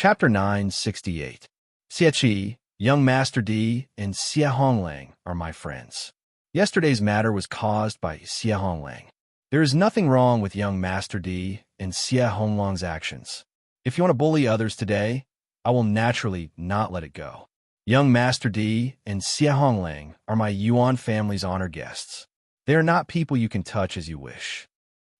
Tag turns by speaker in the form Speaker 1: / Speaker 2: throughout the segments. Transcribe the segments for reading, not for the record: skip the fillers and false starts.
Speaker 1: Chapter 968. Xie, young Master Di, and Xie Honglang are my friends. Yesterday's matter was caused by Xie Honglang. There is nothing wrong with young Master Di and Xie Honglang's actions. If you want to bully others today, I will naturally not let it go. Young Master Di and Xie Honglang are my Yuan family's honored guests. They are not people you can touch as you wish.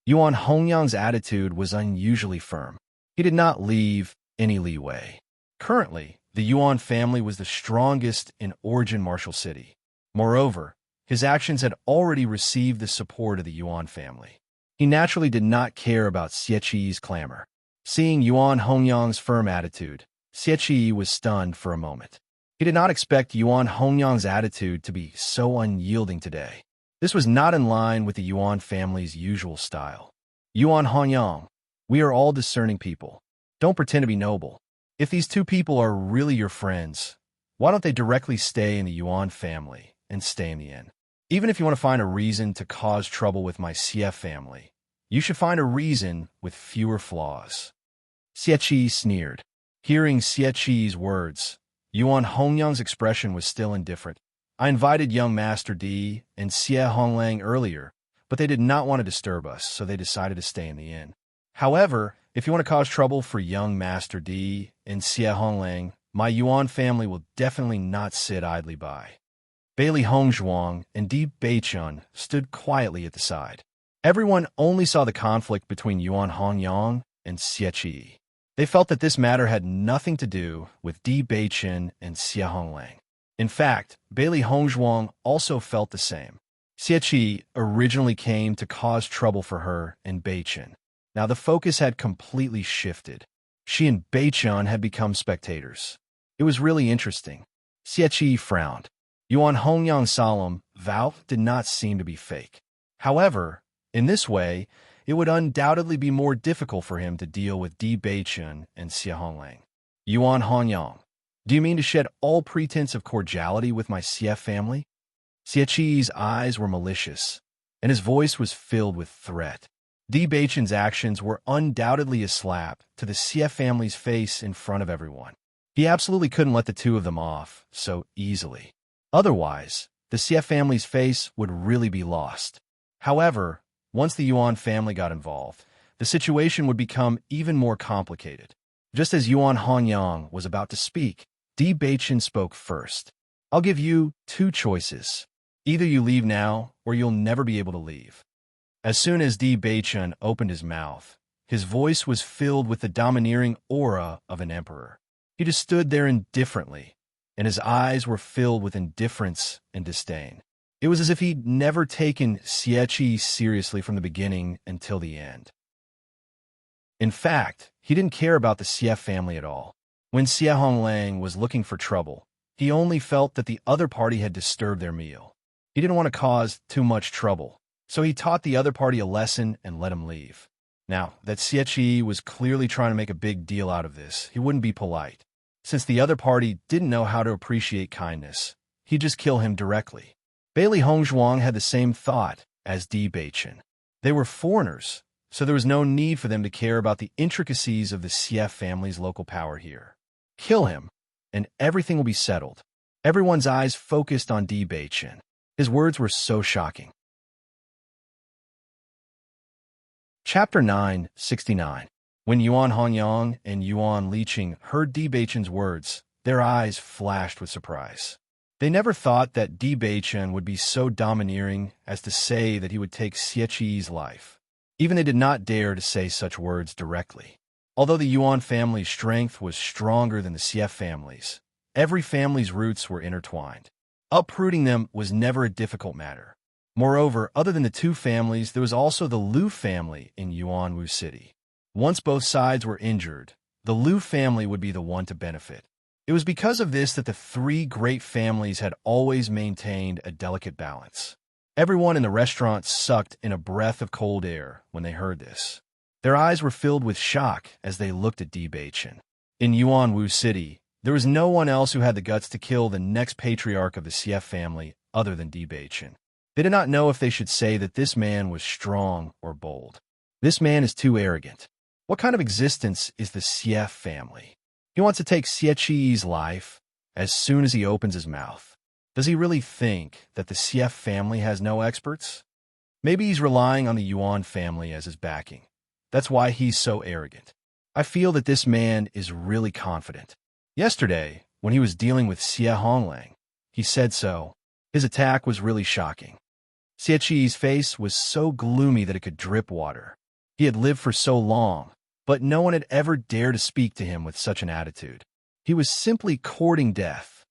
Speaker 1: Yuan Hongyang's attitude was unusually firm. He did not leave any leeway. Currently, the Yuan family was the strongest in Origin Martial City. Moreover, his actions had already received the support of the Yuan family. He naturally did not care about Xieqi's clamor. Seeing Yuan Hongyang's firm attitude, Xieqi was stunned for a moment. He did not expect Yuan Hongyang's attitude to be so unyielding today. This was not in line with the Yuan family's usual style. Yuan Hongyang, we are all discerning people. Don't pretend to be noble. If these two people are really your friends, why don't they directly stay in the Yuan family and stay in the inn? Even if you want to find a reason to cause trouble with my Xie family, you should find a reason with fewer flaws. Xieqi sneered. Hearing Xieqi's words, Yuan Hongyang's expression was still indifferent. I invited young Master Di and Xie Honglang earlier, but they did not want to disturb us, so they decided to stay in the inn. However, if you want to cause trouble for young Master Di and Xie Honglang, my Yuan family will definitely not sit idly by. Bailey Hongzhuang and Di Beichun stood quietly at the side. Everyone only saw the conflict between Yuan Hongyang and Xieqi. They felt that this matter had nothing to do with Di Beichun and Xie Honglang. In fact, Bailey Hongzhuang also felt the same. Xieqi originally came to cause trouble for her and Beichun. Now the focus had completely shifted. She and Beichun had become spectators. It was really interesting. Xieqi frowned. Yuan Hongyang's solemn vow did not seem to be fake. However, in this way, it would undoubtedly be more difficult for him to deal with Di Beichun and Xie Honglang. Yuan Hongyang, do you mean to shed all pretense of cordiality with my Xie family? Xieqi's eyes were malicious, and his voice was filled with threat. Di Beichun's actions were undoubtedly a slap to the Xie family's face in front of everyone. He absolutely couldn't let the two of them off so easily. Otherwise, the Xie family's face would really be lost. However, once the Yuan family got involved, the situation would become even more complicated. Just as Yuan Hongyang was about to speak, Di Beichun spoke first. I'll give you two choices. Either you leave now, or you'll never be able to leave. As soon as Di Beichun opened his mouth, his voice was filled with the domineering aura of an emperor. He just stood there indifferently, and his eyes were filled with indifference and disdain. It was as if he'd never taken Xieqi seriously from the beginning until the end. In fact, he didn't care about the Xie family at all. When Xie Honglang was looking for trouble, he only felt that the other party had disturbed their meal. He didn't want to cause too much trouble, so he taught the other party a lesson and let him leave. Now, that Xieqi was clearly trying to make a big deal out of this, he wouldn't be polite. Since the other party didn't know how to appreciate kindness, he'd just kill him directly. Bailey Hongzhuang had the same thought as Di Beichun. They were foreigners, so there was no need for them to care about the intricacies of the Xie family's local power here. Kill him, and everything will be settled. Everyone's eyes focused on Di Beichun. His words were so shocking. Chapter 969. When Yuan Hongyang and Yuan Liqing heard Di Beichun's words, their eyes flashed with surprise. They never thought that Di Beichun would be so domineering as to say that he would take Xieqi's life. Even they did not dare to say such words directly. Although the Yuan family's strength was stronger than the Xie family's, every family's roots were intertwined. Uprooting them was never a difficult matter. Moreover, other than the two families, there was also the Liu family in Yuanwu City. Once both sides were injured, the Liu family would be the one to benefit. It was because of this that the three great families had always maintained a delicate balance. Everyone in the restaurant sucked in a breath of cold air when they heard this. Their eyes were filled with shock as they looked at Di Beichun. In Yuanwu City, there was no one else who had the guts to kill the next patriarch of the Xie family other than Di Beichun. They did not know if they should say that this man was strong or bold. This man is too arrogant. What kind of existence is the Xie family? He wants to take Xie life as soon as he opens his mouth. Does he really think that the Xie family has no experts? Maybe he's relying on the Yuan family as his backing. That's why he's so arrogant. I feel that this man is really confident. Yesterday, when he was dealing with Xie Honglang, he said so. His attack was really shocking. Xie face was so gloomy that it could drip water. He had lived for so long, but no one had ever dared to speak to him with such an attitude. He was simply courting death.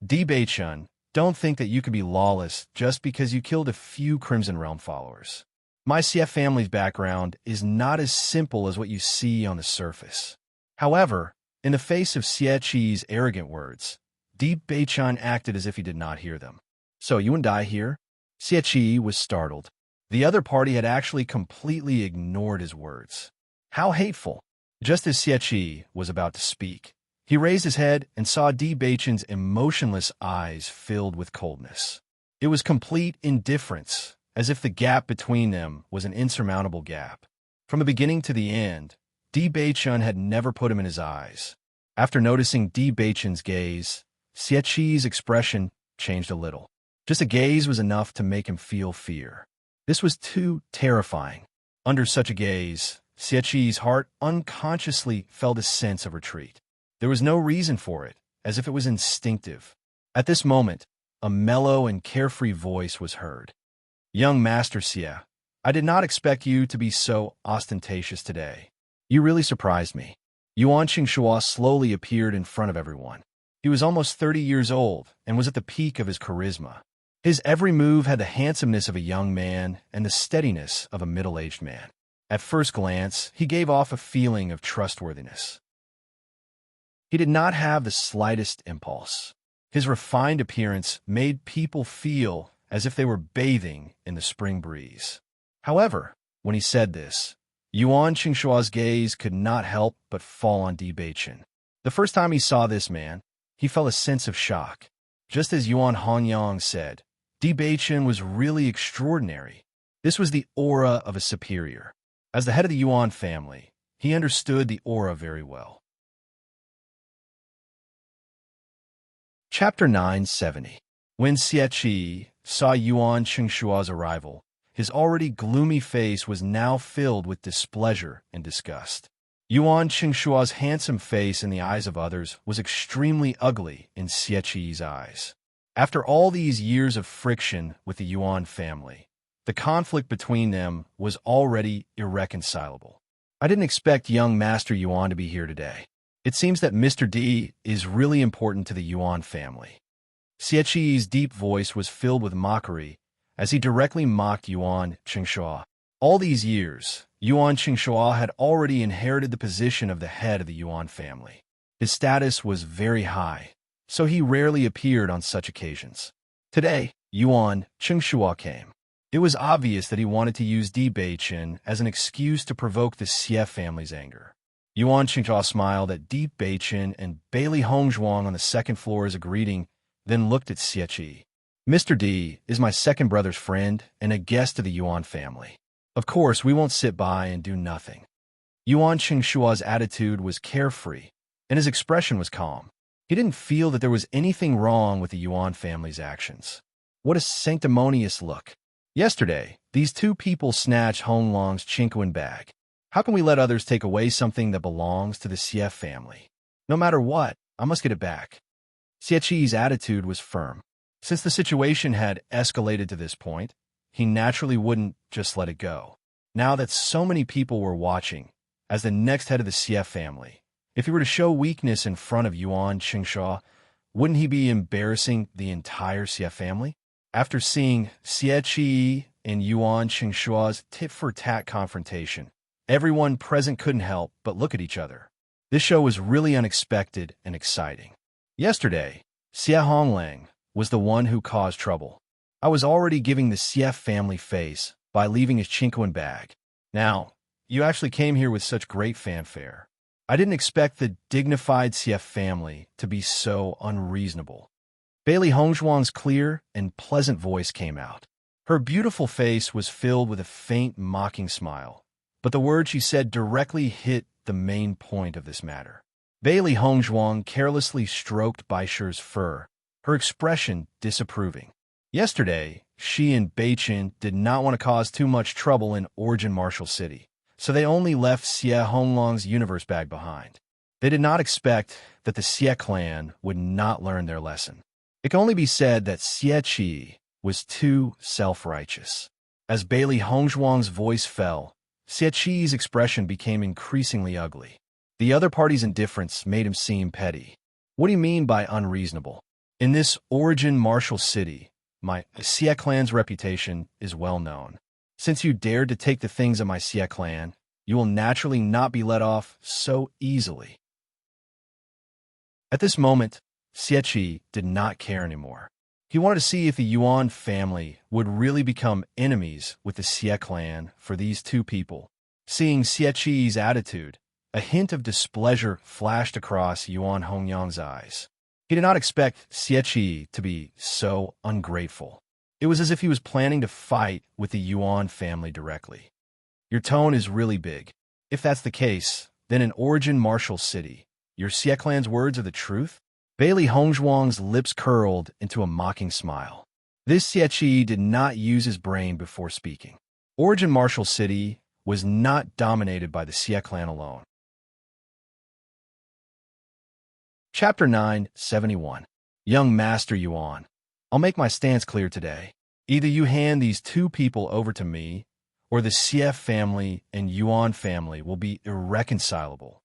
Speaker 1: Di Beichun, don't think that you could be lawless just because you killed a few Crimson Realm followers. My Xie family's background is not as simple as what you see on the surface. However, in the face of Xie arrogant words, Di Beichun acted as if he did not hear them. So you and I here? Xie was startled. The other party had actually completely ignored his words. How hateful! Just as Xie was about to speak, he raised his head and saw Di Beichun's emotionless eyes filled with coldness. It was complete indifference, as if the gap between them was an insurmountable gap. From the beginning to the end, Di Beichun had never put him in his eyes. After noticing Di Beichun's gaze, Xie's expression changed a little. Just a gaze was enough to make him feel fear. This was too terrifying. Under such a gaze, Xie's heart unconsciously felt a sense of retreat. There was no reason for it, as if it was instinctive. At this moment, a mellow and carefree voice was heard. "Young Master Xie, I did not expect you to be so ostentatious today. You really surprised me." Yuan Qingxua slowly appeared in front of everyone. He was almost 30 years old and was at the peak of his charisma. His every move had the handsomeness of a young man and the steadiness of a middle-aged man. At first glance, he gave off a feeling of trustworthiness. He did not have the slightest impulse. His refined appearance made people feel as if they were bathing in the spring breeze. However, when he said this, Yuan Qingxua's gaze could not help but fall on Di Beichun. The first time he saw this man, he felt a sense of shock. Just as Yuan Hongyang said, Di Beichun was really extraordinary. This was the aura of a superior. As the head of the Yuan family, he understood the aura very well. Chapter 970. When Xie saw Yuan Qingxua's arrival, his already gloomy face was now filled with displeasure and disgust. Yuan Qingxua's handsome face in the eyes of others was extremely ugly in Xie's eyes. After all these years of friction with the Yuan family, the conflict between them was already irreconcilable. I didn't expect young Master Yuan to be here today. It seems that Mr. D is really important to the Yuan family. Xie's deep voice was filled with mockery as he directly mocked Yuan Qingxua. All these years, Yuan Qingxua had already inherited the position of the head of the Yuan family. His status was very high, so he rarely appeared on such occasions. Today, Yuan Qingxua came. It was obvious that he wanted to use Di Beichun as an excuse to provoke the Xie family's anger. Yuan Qingxua smiled at Di Beichun and Bailey Hongzhuang on the second floor as a greeting, then looked at Xie. Mr. D is my second brother's friend and a guest of the Yuan family. Of course, we won't sit by and do nothing. Yuan Qingxua's attitude was carefree, and his expression was calm. He didn't feel that there was anything wrong with the Yuan family's actions. What a sanctimonious look. Yesterday, these two people snatched Honglong's Qingquan bag. How can we let others take away something that belongs to the Xie family? No matter what, I must get it back. Xie's attitude was firm. Since the situation had escalated to this point, he naturally wouldn't just let it go. Now that so many people were watching, as the next head of the Xie family, if he were to show weakness in front of Yuan Qingxua, wouldn't he be embarrassing the entire Xie family? After seeing Xie and Yuan Qingxua's tit-for-tat confrontation, everyone present couldn't help but look at each other. This show was really unexpected and exciting. Yesterday, Xie Honglang was the one who caused trouble. I was already giving the Xie family face by leaving his Qingquan bag. Now, you actually came here with such great fanfare. I didn't expect the dignified Xie family to be so unreasonable. Bailey Hongzhuang's clear and pleasant voice came out. Her beautiful face was filled with a faint mocking smile, but the words she said directly hit the main point of this matter. Bailey Hongzhuang carelessly stroked Baishi's fur, her expression disapproving. Yesterday, she and Beichin did not want to cause too much trouble in Origin Martial City, so they only left Xie Honglong's universe bag behind. They did not expect that the Xie clan would not learn their lesson. It can only be said that Xie Qi was too self-righteous. As Bailey Hongzhuang's voice fell, Xie Qi's expression became increasingly ugly. The other party's indifference made him seem petty. What do you mean by unreasonable? In this Origin Martial City, my Xie clan's reputation is well known. Since you dared to take the things of my Xie clan, you will naturally not be let off so easily. At this moment, Xie Qi did not care anymore. He wanted to see if the Yuan family would really become enemies with the Xie clan for these two people. Seeing Xie Qi's attitude, a hint of displeasure flashed across Yuan Hongyang's eyes. He did not expect Xie Qi to be so ungrateful. It was as if he was planning to fight with the Yuan family directly. Your tone is really big. If that's the case, then in Origin Martial City, your Xie clan's words are the truth? Bailey Hongzhuang's lips curled into a mocking smile. This Xie Qi did not use his brain before speaking. Origin Martial City was not dominated by the Xie clan alone. Chapter 971. Young Master Yuan. I'll make my stance clear today. Either you hand these two people over to me, or the Xie family and Yuan family will be irreconcilable.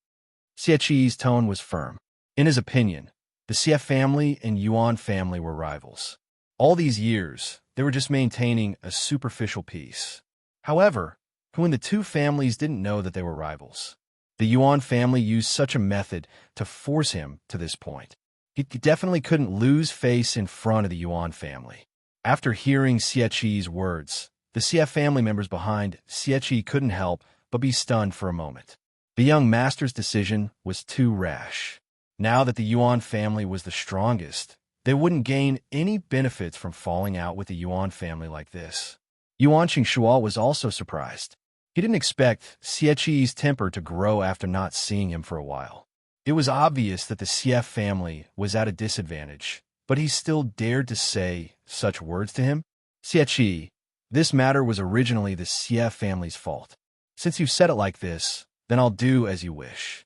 Speaker 1: Xie Qi's tone was firm. In his opinion, the Xie family and Yuan family were rivals. All these years, they were just maintaining a superficial peace. However, when the two families didn't know that they were rivals, the Yuan family used such a method to force him to this point. He definitely couldn't lose face in front of the Yuan family. After hearing Xie Qi's words, the Xie family members behind Xie Qi couldn't help but be stunned for a moment. The young master's decision was too rash. Now that the Yuan family was the strongest, they wouldn't gain any benefits from falling out with the Yuan family like this. Yuan Qingxuo was also surprised. He didn't expect Xie Qi's temper to grow after not seeing him for a while. It was obvious that the Xie family was at a disadvantage, but he still dared to say such words to him. Xie Qi, this matter was originally the Xie family's fault. Since you said it like this, then I'll do as you wish.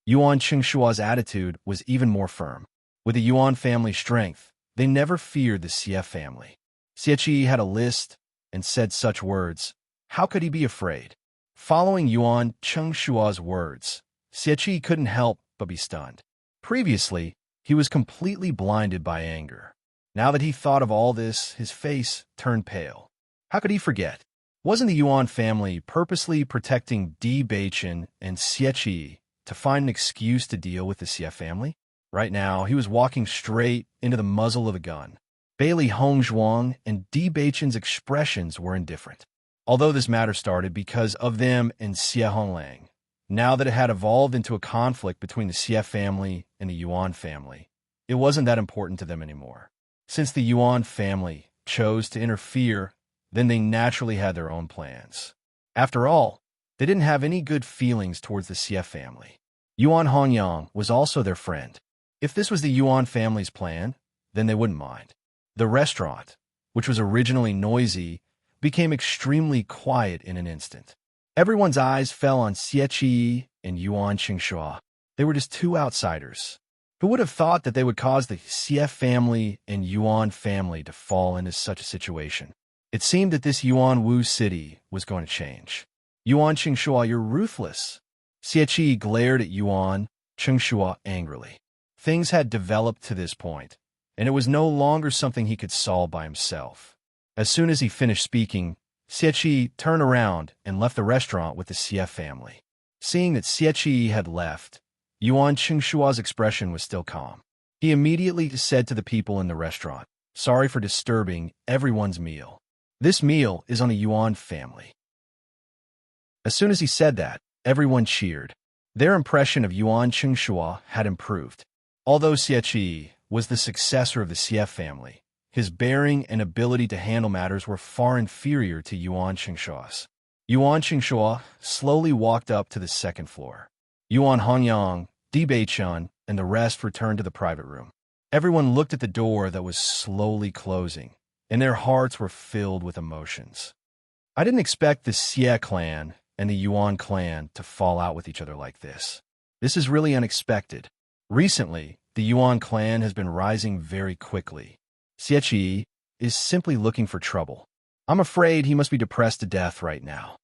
Speaker 1: Yuan Qingxuo's attitude was even more firm. With the Yuan family's strength, they never feared the Xie family. Xie Qi had a list and said such words. How could he be afraid? Following Yuan Qingxuo's words, Xie Qi couldn't help but be stunned. Previously, he was completely blinded by anger. Now that he thought of all this, his face turned pale. How could he forget? Wasn't the Yuan family purposely protecting Di Beichin and Xie Qi to find an excuse to deal with the Xie family? Right now, he was walking straight into the muzzle of the gun. Bailey Hongzhuang and Di Beichin's expressions were indifferent. Although this matter started because of them and Xie Honglang, now that it had evolved into a conflict between the Xie family and the Yuan family, it wasn't that important to them anymore. Since the Yuan family chose to interfere, then they naturally had their own plans. After all, they didn't have any good feelings towards the Xie family. Yuan Hongyang was also their friend. If this was the Yuan family's plan, then they wouldn't mind. The restaurant, which was originally noisy, became extremely quiet in an instant. Everyone's eyes fell on Xie Qi and Yuan Qingxuo. They were just two outsiders. Who would have thought that they would cause the Xie family and Yuan family to fall into such a situation? It seemed that this Yuan Wu city was going to change. Yuan Qingxuo, you're ruthless. Xie Qi glared at Yuan Qingxuo angrily. Things had developed to this point, and it was no longer something he could solve by himself. As soon as he finished speaking, Xie Qi turned around and left the restaurant with the Xie family. Seeing that Xie Qi had left, Yuan Qingxuo's expression was still calm. He immediately said to the people in the restaurant, "Sorry for disturbing everyone's meal. This meal is on the Yuan family." As soon as he said that, everyone cheered. Their impression of Yuan Qingxuo had improved. Although Xie Qi was the successor of the Xie family, his bearing and ability to handle matters were far inferior to Yuan Qingxuo's. Yuan Qingxuo slowly walked up to the second floor. Yuan Hongyang Bei-chun and the rest returned to the private room. Everyone looked at the door that was slowly closing, and their hearts were filled with emotions. I didn't expect the Xie clan and the Yuan clan to fall out with each other like this. This is really unexpected. Recently, the Yuan clan has been rising very quickly. Xie is simply looking for trouble. I'm afraid he must be depressed to death right now.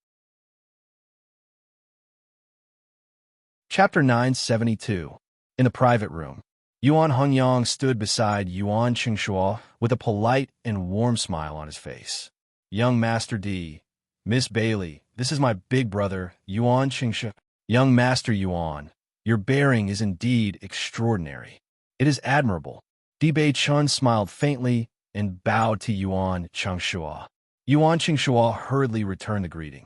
Speaker 1: Chapter 972. In the private room, Yuan Hongyang stood beside Yuan Qingxuo with a polite and warm smile on his face. Young Master D, Miss Bailey, this is my big brother, Yuan Qingxuo. Young Master Yuan, your bearing is indeed extraordinary. It is admirable. Bei-chun smiled faintly and bowed to Yuan Qingxuo. Yuan Qingxuo hurriedly returned the greeting.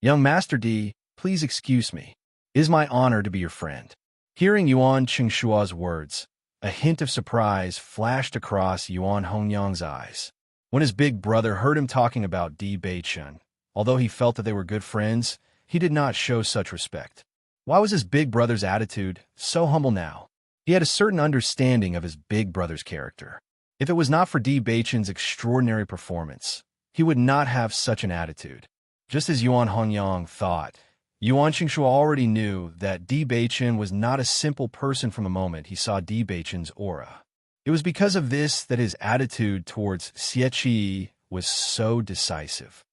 Speaker 1: Young Master D, please excuse me. It is my honor to be your friend. Hearing Yuan Qingxuo's words, a hint of surprise flashed across Yuan Hongyang's eyes. When his big brother heard him talking about Bei-chun, although he felt that they were good friends, he did not show such respect. Why was his big brother's attitude so humble now? He had a certain understanding of his big brother's character. If it was not for Bei-chun's extraordinary performance, he would not have such an attitude. Just as Yuan Hongyang thought, Yuan Qingxuo already knew that Bei-chun was not a simple person from the moment he saw Bei-chun's aura. It was because of this that his attitude towards Xie was so decisive.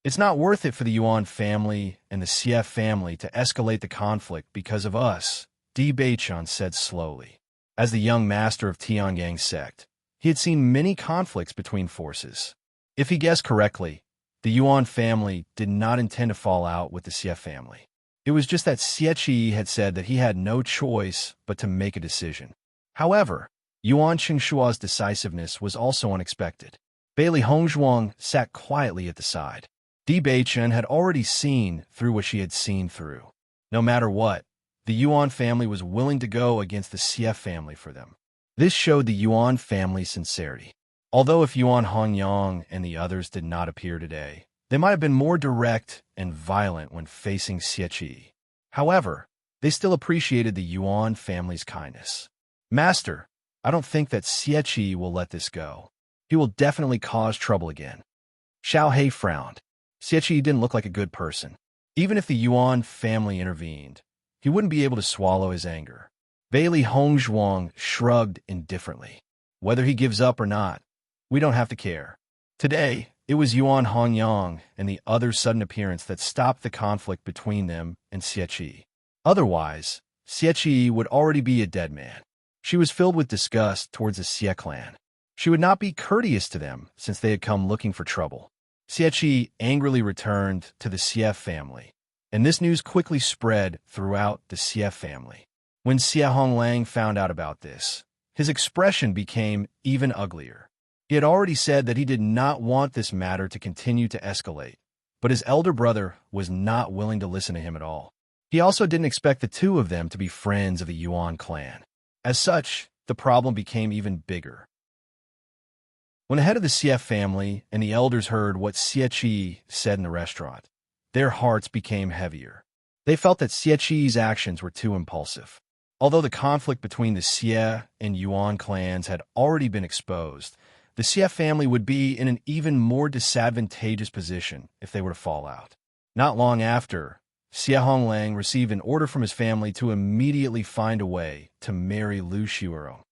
Speaker 1: It's not worth it for the Yuan family and the Xie family to escalate the conflict because of us, Bei-chun said slowly. As the young master of Tianyang sect, he had seen many conflicts between forces. If he guessed correctly, the Yuan family did not intend to fall out with the Xie family. It was just that Xie had said that he had no choice but to make a decision. However, Yuan Qingxuo's decisiveness was also unexpected. Bailey Hongzhuang sat quietly at the side. Bei-chun had already seen through what she had seen through. No matter what, the Yuan family was willing to go against the Xie family for them. This showed the Yuan family's sincerity. Although if Yuan Hongyang and the others did not appear today, they might have been more direct and violent when facing Xie. However, they still appreciated the Yuan family's kindness. Master, I don't think that Xie will let this go. He will definitely cause trouble again. Xiao He frowned. Xie didn't look like a good person. Even if the Yuan family intervened, he wouldn't be able to swallow his anger. Bailey Hongzhuang shrugged indifferently. Whether he gives up or not, we don't have to care. Today, it was Yuan Hongyang and the other's sudden appearance that stopped the conflict between them and Xie. Otherwise, Xie would already be a dead man. She was filled with disgust towards the Xie clan. She would not be courteous to them since they had come looking for trouble. Xie angrily returned to the Xie family, and this news quickly spread throughout the Xie family. When Xie Honglang found out about this, his expression became even uglier. He had already said that he did not want this matter to continue to escalate, but his elder brother was not willing to listen to him at all. He also didn't expect the two of them to be friends of the Yuan clan. As such, the problem became even bigger. When the head of the Xie family and the elders heard what Xie said in the restaurant, their hearts became heavier. They felt that Xie's actions were too impulsive. Although the conflict between the Xie and Yuan clans had already been exposed, the Xie family would be in an even more disadvantageous position if they were to fall out. Not long after, Xie Honglang received an order from his family to immediately find a way to marry Lu Xiuro.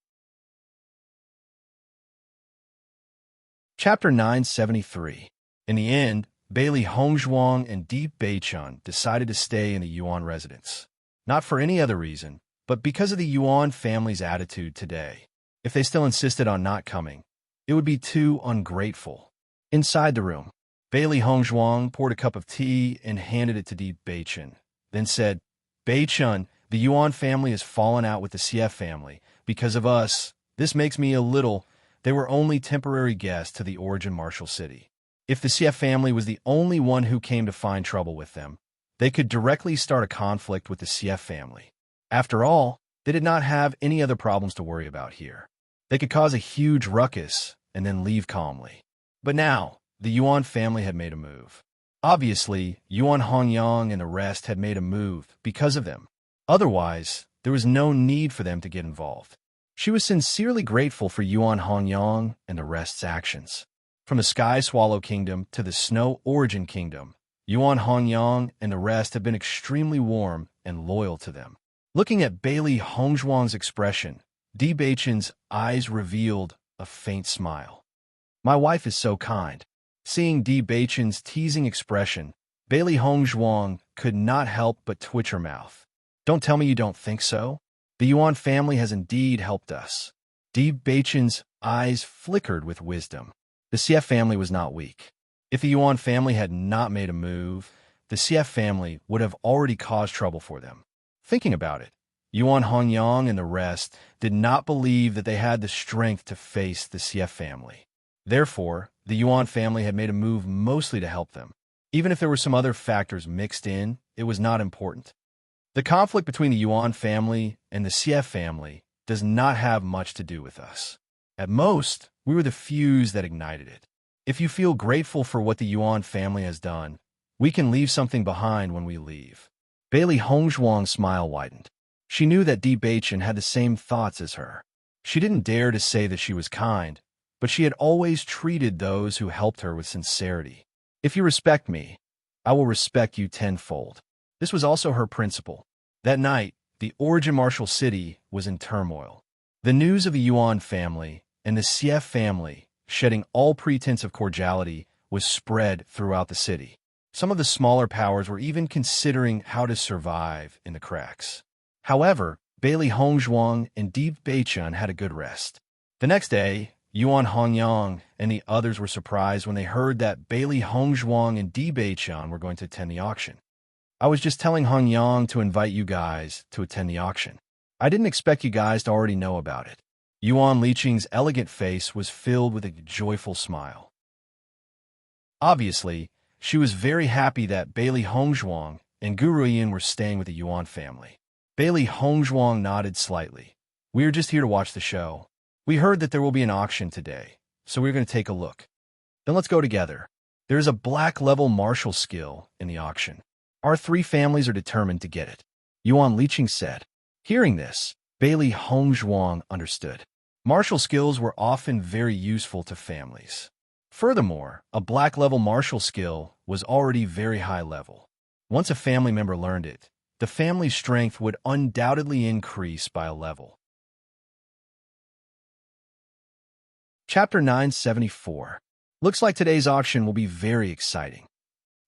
Speaker 1: Chapter 973. In the end, Bailey Hongzhuang and Bei-chun decided to stay in the Yuan residence. Not for any other reason, but because of the Yuan family's attitude today. If they still insisted on not coming, it would be too ungrateful. Inside the room, Bailey Hongzhuang poured a cup of tea and handed it to Bei-chun, then said, Bei-chun, the Yuan family has fallen out with the Xie family. Because of us, this makes me a little. They were only temporary guests to the origin Martial City. If the Xie family was the only one who came to find trouble with them, they could directly start a conflict with the Xie family. After all, they did not have any other problems to worry about here. They could cause a huge ruckus and then leave calmly. But now, the Yuan family had made a move. Obviously, Yuan Hongyang and the rest had made a move because of them. Otherwise, there was no need for them to get involved. She was sincerely grateful for Yuan Hongyang and the rest's actions. From the Sky Swallow Kingdom to the Snow Origin Kingdom, Yuan Hongyang and the rest have been extremely warm and loyal to them. Looking at Bailey Hongzhuang's expression, Di Beichen's eyes revealed a faint smile. My wife is so kind. Seeing Di Beichen's teasing expression, Bailey Hongzhuang could not help but twitch her mouth. Don't tell me you don't think so. The Yuan family has indeed helped us. Di Beichen's eyes flickered with wisdom. The Xie family was not weak. If the Yuan family had not made a move, the Xie family would have already caused trouble for them. Thinking about it, Yuan Hongyang and the rest did not believe that they had the strength to face the Xie family. Therefore, the Yuan family had made a move mostly to help them. Even if there were some other factors mixed in, it was not important. The conflict between the Yuan family and the Xie family does not have much to do with us. At most, we were the fuse that ignited it. If you feel grateful for what the Yuan family has done, we can leave something behind when we leave. Bailey Hongzhuang's smile widened. She knew that Di Beichen had the same thoughts as her. She didn't dare to say that she was kind, but she had always treated those who helped her with sincerity. If you respect me, I will respect you tenfold. This was also her principle. That night, the Origin Martial City was in turmoil. The news of the Yuan family and the Xie family, shedding all pretense of cordiality, was spread throughout the city. Some of the smaller powers were even considering how to survive in the cracks. However, Bailey Hongzhuang and Di Beichen had a good rest. The next day, Yuan Hongyang and the others were surprised when they heard that Bailey Hongzhuang and Di Beichen were going to attend the auction. I was just telling Hongyang to invite you guys to attend the auction. I didn't expect you guys to already know about it. Yuan Liqing's elegant face was filled with a joyful smile. Obviously, she was very happy that Bailey Hongzhuang and Guru Yin were staying with the Yuan family. Bailey Hongzhuang nodded slightly. We are just here to watch the show. We heard that there will be an auction today, so we're going to take a look. Then let's go together. There is a black-level martial skill in the auction. Our three families are determined to get it, Yuan Liqing said. Hearing this, Bailey Hongzhuang understood. Martial skills were often very useful to families. Furthermore, a black-level martial skill was already very high level. Once a family member learned it, the family's strength would undoubtedly increase by a level. Chapter 974. Looks like today's auction will be very exciting.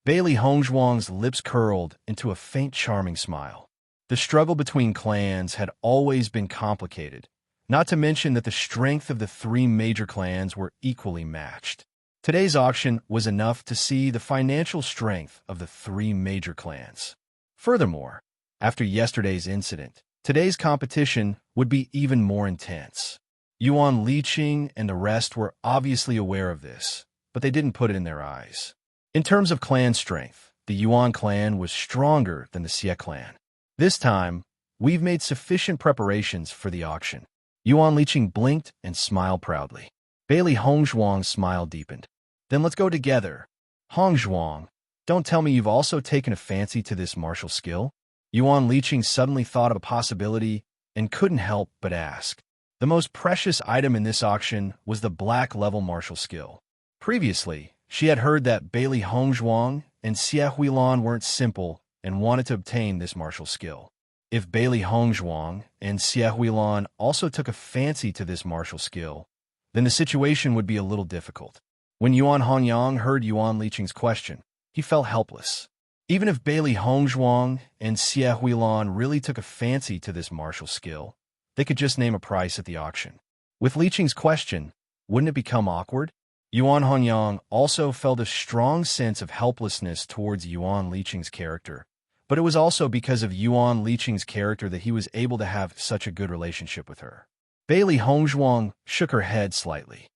Speaker 1: Bailey Hongzhuang's lips curled into a faint charming smile. The struggle between clans had always been complicated, not to mention that the strength of the three major clans were equally matched. Today's auction was enough to see the financial strength of the three major clans. Furthermore, after yesterday's incident, today's competition would be even more intense. Yuan Liqing and the rest were obviously aware of this, but they didn't put it in their eyes. In terms of clan strength, the Yuan clan was stronger than the Xie clan. This time, we've made sufficient preparations for the auction. Yuan Liqing blinked and smiled proudly. Bailey Hongzhuang's smile deepened. Then let's go together. Hongzhuang, don't tell me you've also taken a fancy to this martial skill? Yuan Liqing suddenly thought of a possibility and couldn't help but ask. The most precious item in this auction was the black-level martial skill. Previously, she had heard that Bailey Hongzhuang and Xie Huilan weren't simple and wanted to obtain this martial skill. If Bailey Hongzhuang and Xie Huilan also took a fancy to this martial skill, then the situation would be a little difficult. When Yuan Hongyang heard Yuan Liqing's question, he felt helpless. Even if Bailey Hongzhuang and Xie Huilan really took a fancy to this martial skill, they could just name a price at the auction. With Liqing's question, wouldn't it become awkward? Yuan Hongyang also felt a strong sense of helplessness towards Yuan Liqing's character, but it was also because of Yuan Liqing's character that he was able to have such a good relationship with her. Bailey Hongzhuang shook her head slightly.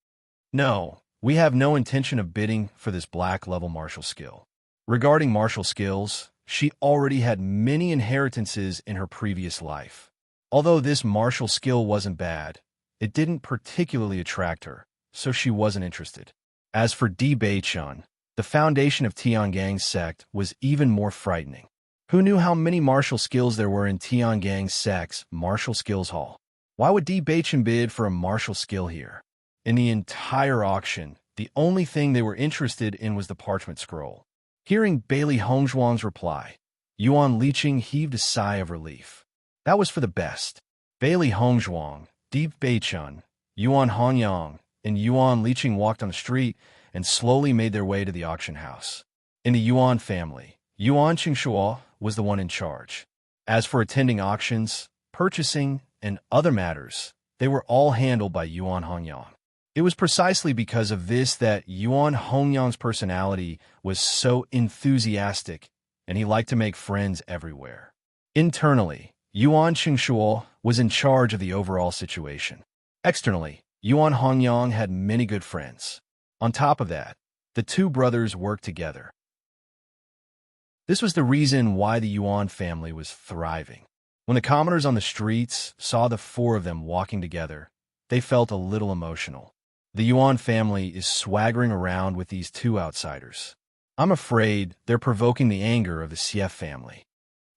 Speaker 1: No, we have no intention of bidding for this black-level martial skill. Regarding martial skills, she already had many inheritances in her previous life. Although this martial skill wasn't bad, it didn't particularly attract her, so she wasn't interested. As for Di Beichen, the foundation of Tiangang's sect was even more frightening. Who knew how many martial skills there were in Tiangang's Sec's Martial Skills Hall? Why would Bewitching bid for a martial skill here? In the entire auction, the only thing they were interested in was the parchment scroll. Hearing Bailey Hongzhuang's reply, Yuan Liqing heaved a sigh of relief. That was for the best. Bailey Hongzhuang, Deep Beichun, Yuan Hongyang, and Yuan Liqing walked on the street and slowly made their way to the auction house. In the Yuan family, Yuan Qingshuo was the one in charge. As for attending auctions, purchasing, and other matters, they were all handled by Yuan Hongyang. It was precisely because of this that Yuan Hongyang's personality was so enthusiastic, and he liked to make friends everywhere. Internally, Yuan Qingshuo was in charge of the overall situation. Externally, Yuan Hongyang had many good friends. On top of that, the two brothers worked together. This was the reason why the Yuan family was thriving. When the commoners on the streets saw the four of them walking together, they felt a little emotional. The Yuan family is swaggering around with these two outsiders. I'm afraid they're provoking the anger of the Xie family.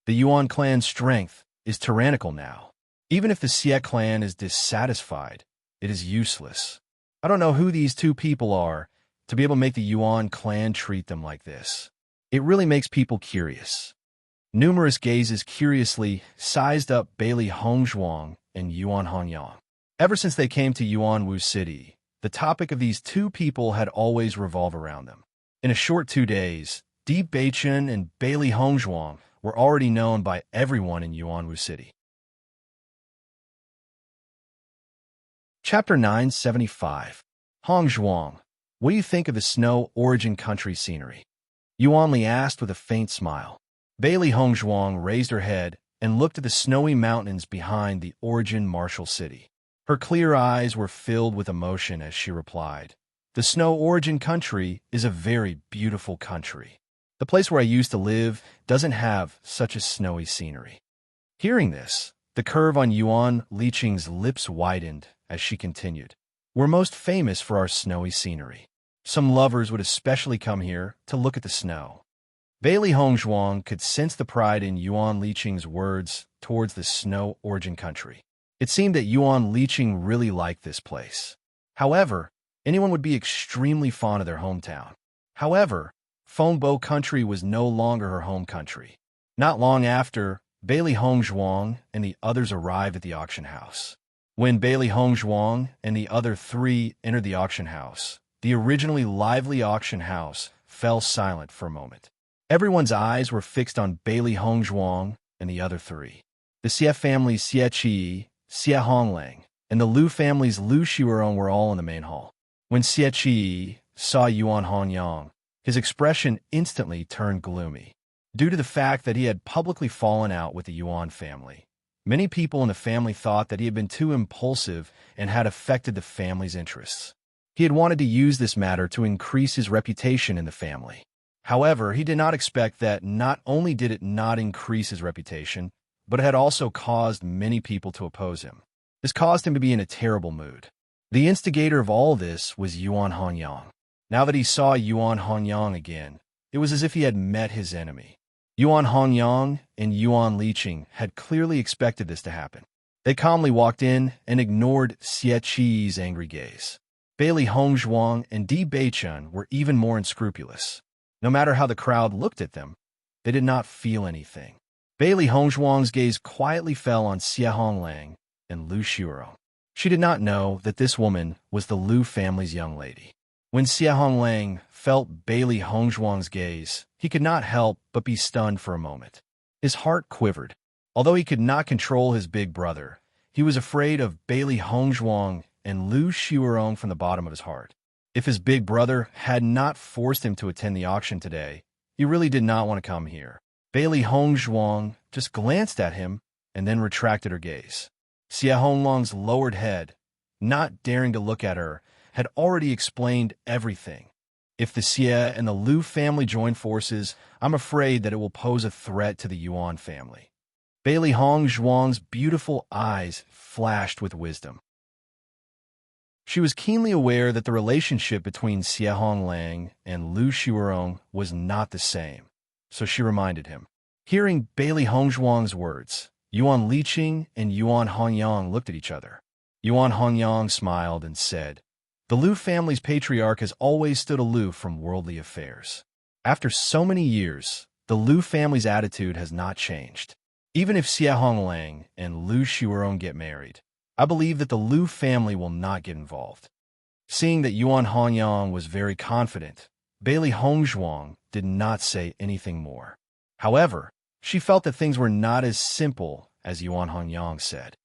Speaker 1: The Yuan clan's strength is tyrannical now. Even if the Xie clan is dissatisfied, it is useless. I don't know who these two people are to be able to make the Yuan clan treat them like this. It really makes people curious. Numerous gazes curiously sized up Bailey Hongzhuang and Yuan Hongyang. Ever since they came to Yuanwu City, the topic of these two people had always revolved around them. In a short 2 days, Deep Beichun and Bailey Hongzhuang were already known by everyone in Yuanwu City. Chapter 975. Hongzhuang, what do you think of the snow origin country scenery? Yuan Li asked with a faint smile. Bailey Hongzhuang raised her head and looked at the snowy mountains behind the origin martial city. Her clear eyes were filled with emotion as she replied, "The snow origin country is a very beautiful country. The place where I used to live doesn't have such a snowy scenery." Hearing this, the curve on Yuan Liqing's lips widened as she continued. "We're most famous for our snowy scenery. Some lovers would especially come here to look at the snow." Bailey Hongzhuang could sense the pride in Yuan Liqing's words towards the snow origin country. It seemed that Yuan Liqing really liked this place. However, anyone would be extremely fond of their hometown. However, Fengbo country was no longer her home country. Not long after, Bailey Hongzhuang and the others arrived at the auction house. When Bailey Hongzhuang and the other three entered the auction house, the originally lively auction house fell silent for a moment. Everyone's eyes were fixed on Bailey Hongzhuang and the other three. The Xie family's Xie Qi, Xie Honglang, and the Lu family's Lu Xiurong were all in the main hall. When Xie Qi saw Yuan Hongyang, his expression instantly turned gloomy. Due to the fact that he had publicly fallen out with the Yuan family, many people in the family thought that he had been too impulsive and had affected the family's interests. He had wanted to use this matter to increase his reputation in the family. However, he did not expect that not only did it not increase his reputation, but it had also caused many people to oppose him. This caused him to be in a terrible mood. The instigator of all this was Yuan Hongyang. Now that he saw Yuan Hongyang again, it was as if he had met his enemy. Yuan Hongyang and Yuan Liqing had clearly expected this to happen. They calmly walked in and ignored Xie Qi's angry gaze. Bailey Hongzhuang and Di Beichun were even more unscrupulous. No matter how the crowd looked at them, they did not feel anything. Bailey Hongzhuang's gaze quietly fell on Xie Honglang and Lu Xiurong. She did not know that this woman was the Lu family's young lady. When Xie Honglang felt Bailey Hongzhuang's gaze, he could not help but be stunned for a moment. His heart quivered. Although he could not control his big brother, he was afraid of Bailey Hongzhuang and Lu Xiurong from the bottom of his heart. If his big brother had not forced him to attend the auction today, he really did not want to come here. Bailey Hongzhuang just glanced at him and then retracted her gaze. Xie Honglang's lowered head, not daring to look at her, had already explained everything. If the Xie and the Lu family join forces, I'm afraid that it will pose a threat to the Yuan family. Bailey Hongzhuang's beautiful eyes flashed with wisdom. She was keenly aware that the relationship between Xie Honglang and Lu Xiurong was not the same, so she reminded him. Hearing Bailey Hongzhuang's words, Yuan Liqing and Yuan Hongyang looked at each other. Yuan Hongyang smiled and said, "The Lu family's patriarch has always stood aloof from worldly affairs. After so many years, the Lu family's attitude has not changed. Even if Xie Honglang and Lu Xuerong get married, I believe that the Lu family will not get involved." Seeing that Yuan Hongyang was very confident, Bailey Hongzhuang did not say anything more. However, she felt that things were not as simple as Yuan Hongyang said.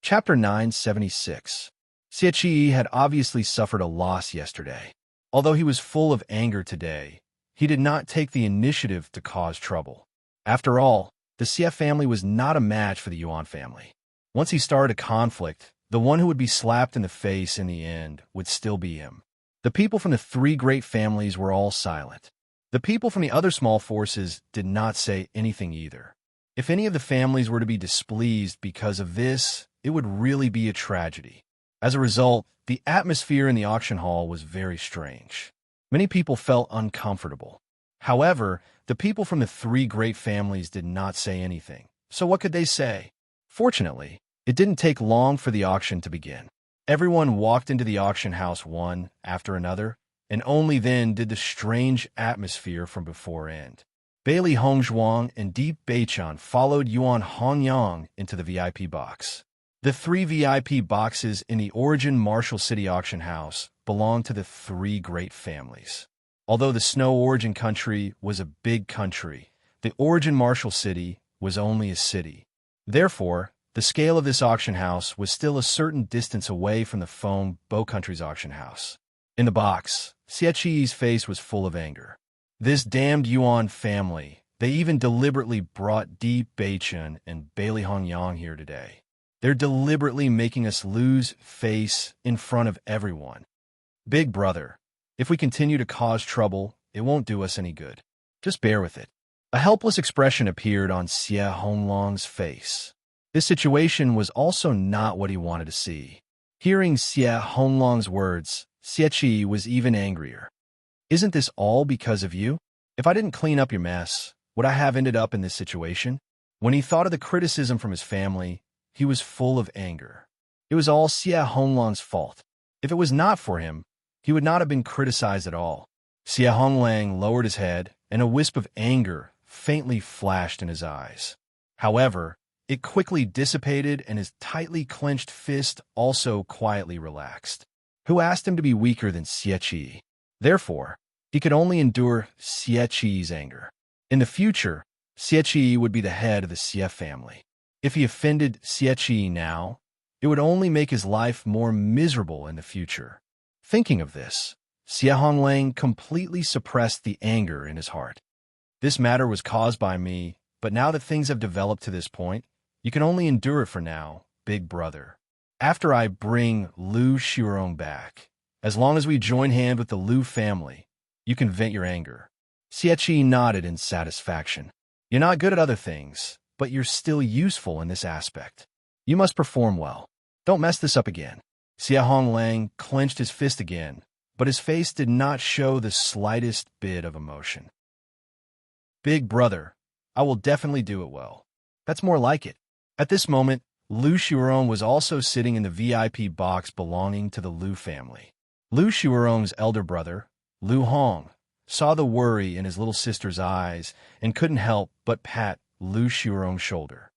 Speaker 1: Chapter 976. Xie Qi had obviously suffered a loss yesterday. Although he was full of anger today, he did not take the initiative to cause trouble. After all, the Xie family was not a match for the Yuan family. Once he started a conflict, the one who would be slapped in the face in the end would still be him. The people from the three great families were all silent. The people from the other small forces did not say anything either. If any of the families were to be displeased because of this, it would really be a tragedy. As a result, the atmosphere in the auction hall was very strange. Many people felt uncomfortable. However, the people from the three great families did not say anything. So what could they say? Fortunately, it didn't take long for the auction to begin. Everyone walked into the auction house one after another, and only then did the strange atmosphere from before end. Bailey Hongzhuang and Deep Beichan followed Yuan Hongyang into the VIP box. The three VIP boxes in the Origin Martial City auction house belonged to the three great families. Although the Snow Origin country was a big country, the Origin Martial City was only a city. Therefore, the scale of this auction house was still a certain distance away from the Foam Bow Country's auction house. In the box, Xie Qi's face was full of anger. This damned Yuan family, they even deliberately brought Deep Beichan and Bailey Hongyang here today. They're deliberately making us lose face in front of everyone. Big brother, if we continue to cause trouble, it won't do us any good. Just bear with it. A helpless expression appeared on Xie Honglang's face. This situation was also not what he wanted to see. Hearing Xie Honglang's words, Xie Qi was even angrier. "Isn't this all because of you? If I didn't clean up your mess, would I have ended up in this situation?" When he thought of the criticism from his family, he was full of anger. It was all Xie Honglang's fault. If it was not for him, he would not have been criticized at all. Xie Honglang lowered his head, and a wisp of anger faintly flashed in his eyes. However, it quickly dissipated, and his tightly clenched fist also quietly relaxed. Who asked him to be weaker than Xie Qi? Therefore, he could only endure Xie Qi's anger. In the future, Xie Qi would be the head of the Xie family. If he offended Xie Qi now, it would only make his life more miserable in the future. Thinking of this, Xie Honglang completely suppressed the anger in his heart. "This matter was caused by me, but now that things have developed to this point, you can only endure it for now, big brother. After I bring Lu Xuerong back, as long as we join hand with the Lu family, you can vent your anger." Xie Qi nodded in satisfaction. "You're not good at other things, but you're still useful in this aspect. You must perform well. Don't mess this up again." Xie Honglang clenched his fist again, but his face did not show the slightest bit of emotion. "Big brother, I will definitely do it well. That's more like it." At this moment, Lu Xuerong was also sitting in the VIP box belonging to the Lu family. Lu Xuerong's elder brother, Lu Hong, saw the worry in his little sister's eyes and couldn't help but pat Lu Xuerong's shoulder.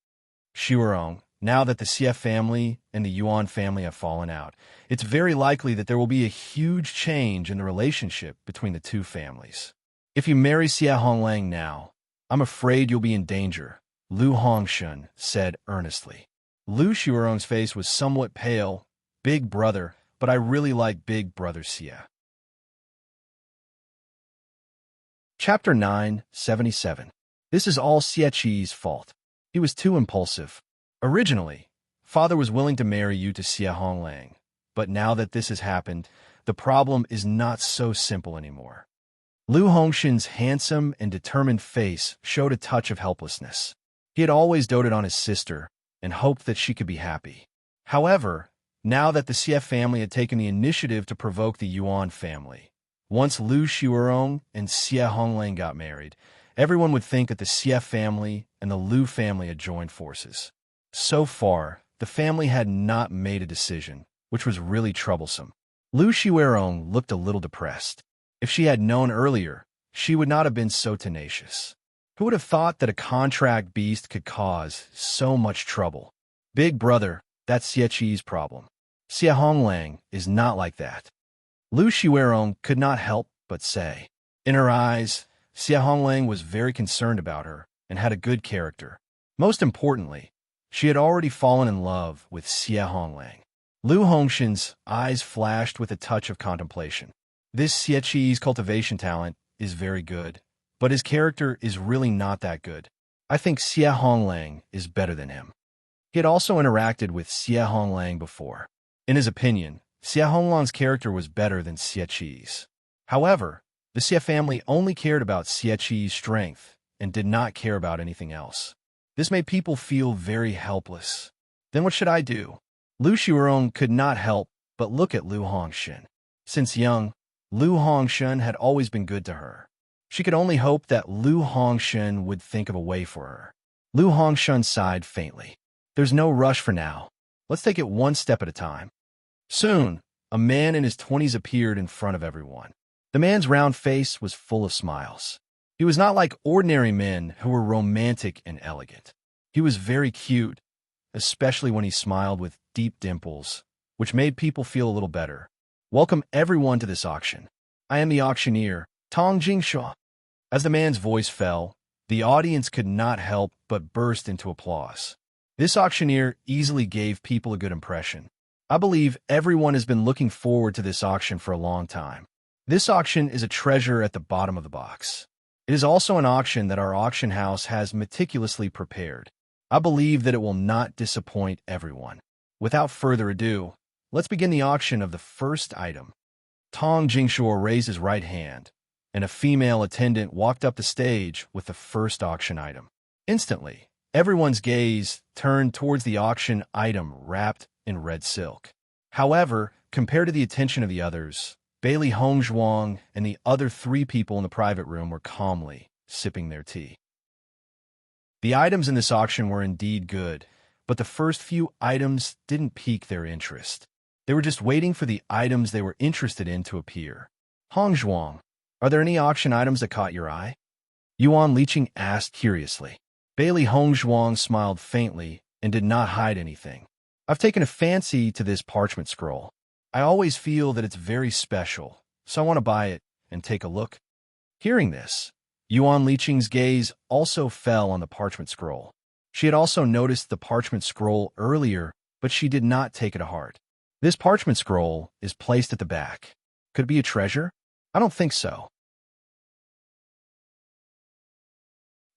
Speaker 1: "Xuerong, now that the Xie family and the Yuan family have fallen out, it's very likely that there will be a huge change in the relationship between the two families. If you marry Xie Honglang now, I'm afraid you'll be in danger," Lu Hongshun said earnestly. Lu Xuerong's face was somewhat pale. "Big brother, but I really like big brother Xie." Chapter 977. This is all Xie Qi's fault. He was too impulsive. Originally, father was willing to marry you to Xie Honglang, but now that this has happened, the problem is not so simple anymore. Lu Hongshun's handsome and determined face showed a touch of helplessness. He had always doted on his sister and hoped that she could be happy. However, now that the Xie family had taken the initiative to provoke the Yuan family, Once Lu Xiaorong and Xie Honglang got married, everyone would think that the Xie family and the Lu family had joined forces. So far, the family had not made a decision, which was really troublesome. Lu Xiaorong looked a little depressed. If she had known earlier, she would not have been so tenacious. Who would have thought that a contract beast could cause so much trouble? Big brother, that's Xie Qi's problem. Xie Honglang is not like that. Lu Xiaorong could not help but say. In her eyes, Xie Honglang was very concerned about her and had a good character. Most importantly, she had already fallen in love with Xie Honglang. Lu Hongshan's eyes flashed with a touch of contemplation. This Xie Qi's cultivation talent is very good, but his character is really not that good. I think Xie Honglang is better than him. He had also interacted with Xie Honglang before. In his opinion, Xie Honglang's character was better than Xie Qi's. However, the Xie family only cared about Xie Qi's strength and did not care about anything else. This made people feel very helpless. Then what should I do? Lu Xiaorong could not help but look at Lu Hongshan. Since young, Lu Hongshan had always been good to her. She could only hope that Lu Hongshan would think of a way for her. Lu Hongshan sighed faintly. There's no rush for now. Let's take it one step at a time. Soon, a man in his 20s appeared in front of everyone. The man's round face was full of smiles. He was not like ordinary men who were romantic and elegant. He was very cute, especially when he smiled with deep dimples, which made people feel a little better. Welcome everyone to this auction. I am the auctioneer, Tong Jingshaw. As the man's voice fell, the audience could not help but burst into applause. This auctioneer easily gave people a good impression. I believe everyone has been looking forward to this auction for a long time. This auction is a treasure at the bottom of the box. It is also an auction that our auction house has meticulously prepared. I believe that it will not disappoint everyone. Without further ado, let's begin the auction of the first item. Tong Jingshaw raised his right hand, and a female attendant walked up the stage with the first auction item. Instantly, everyone's gaze turned towards the auction item wrapped in red silk. However, compared to the attention of the others, Bailey Hongzhuang and the other 3 people in the private room were calmly sipping their tea. The items in this auction were indeed good, but the first few items didn't pique their interest. They were just waiting for the items they were interested in to appear. Hongzhuang, are there any auction items that caught your eye? Yuan Liqing asked curiously. Bailey Hongzhuang smiled faintly and did not hide anything. I've taken a fancy to this parchment scroll. I always feel that it's very special, so I want to buy it and take a look. Hearing this, Yuan Liqing's gaze also fell on the parchment scroll. She had also noticed the parchment scroll earlier, but she did not take it to heart. This parchment scroll is placed at the back. Could it be a treasure? I don't think so.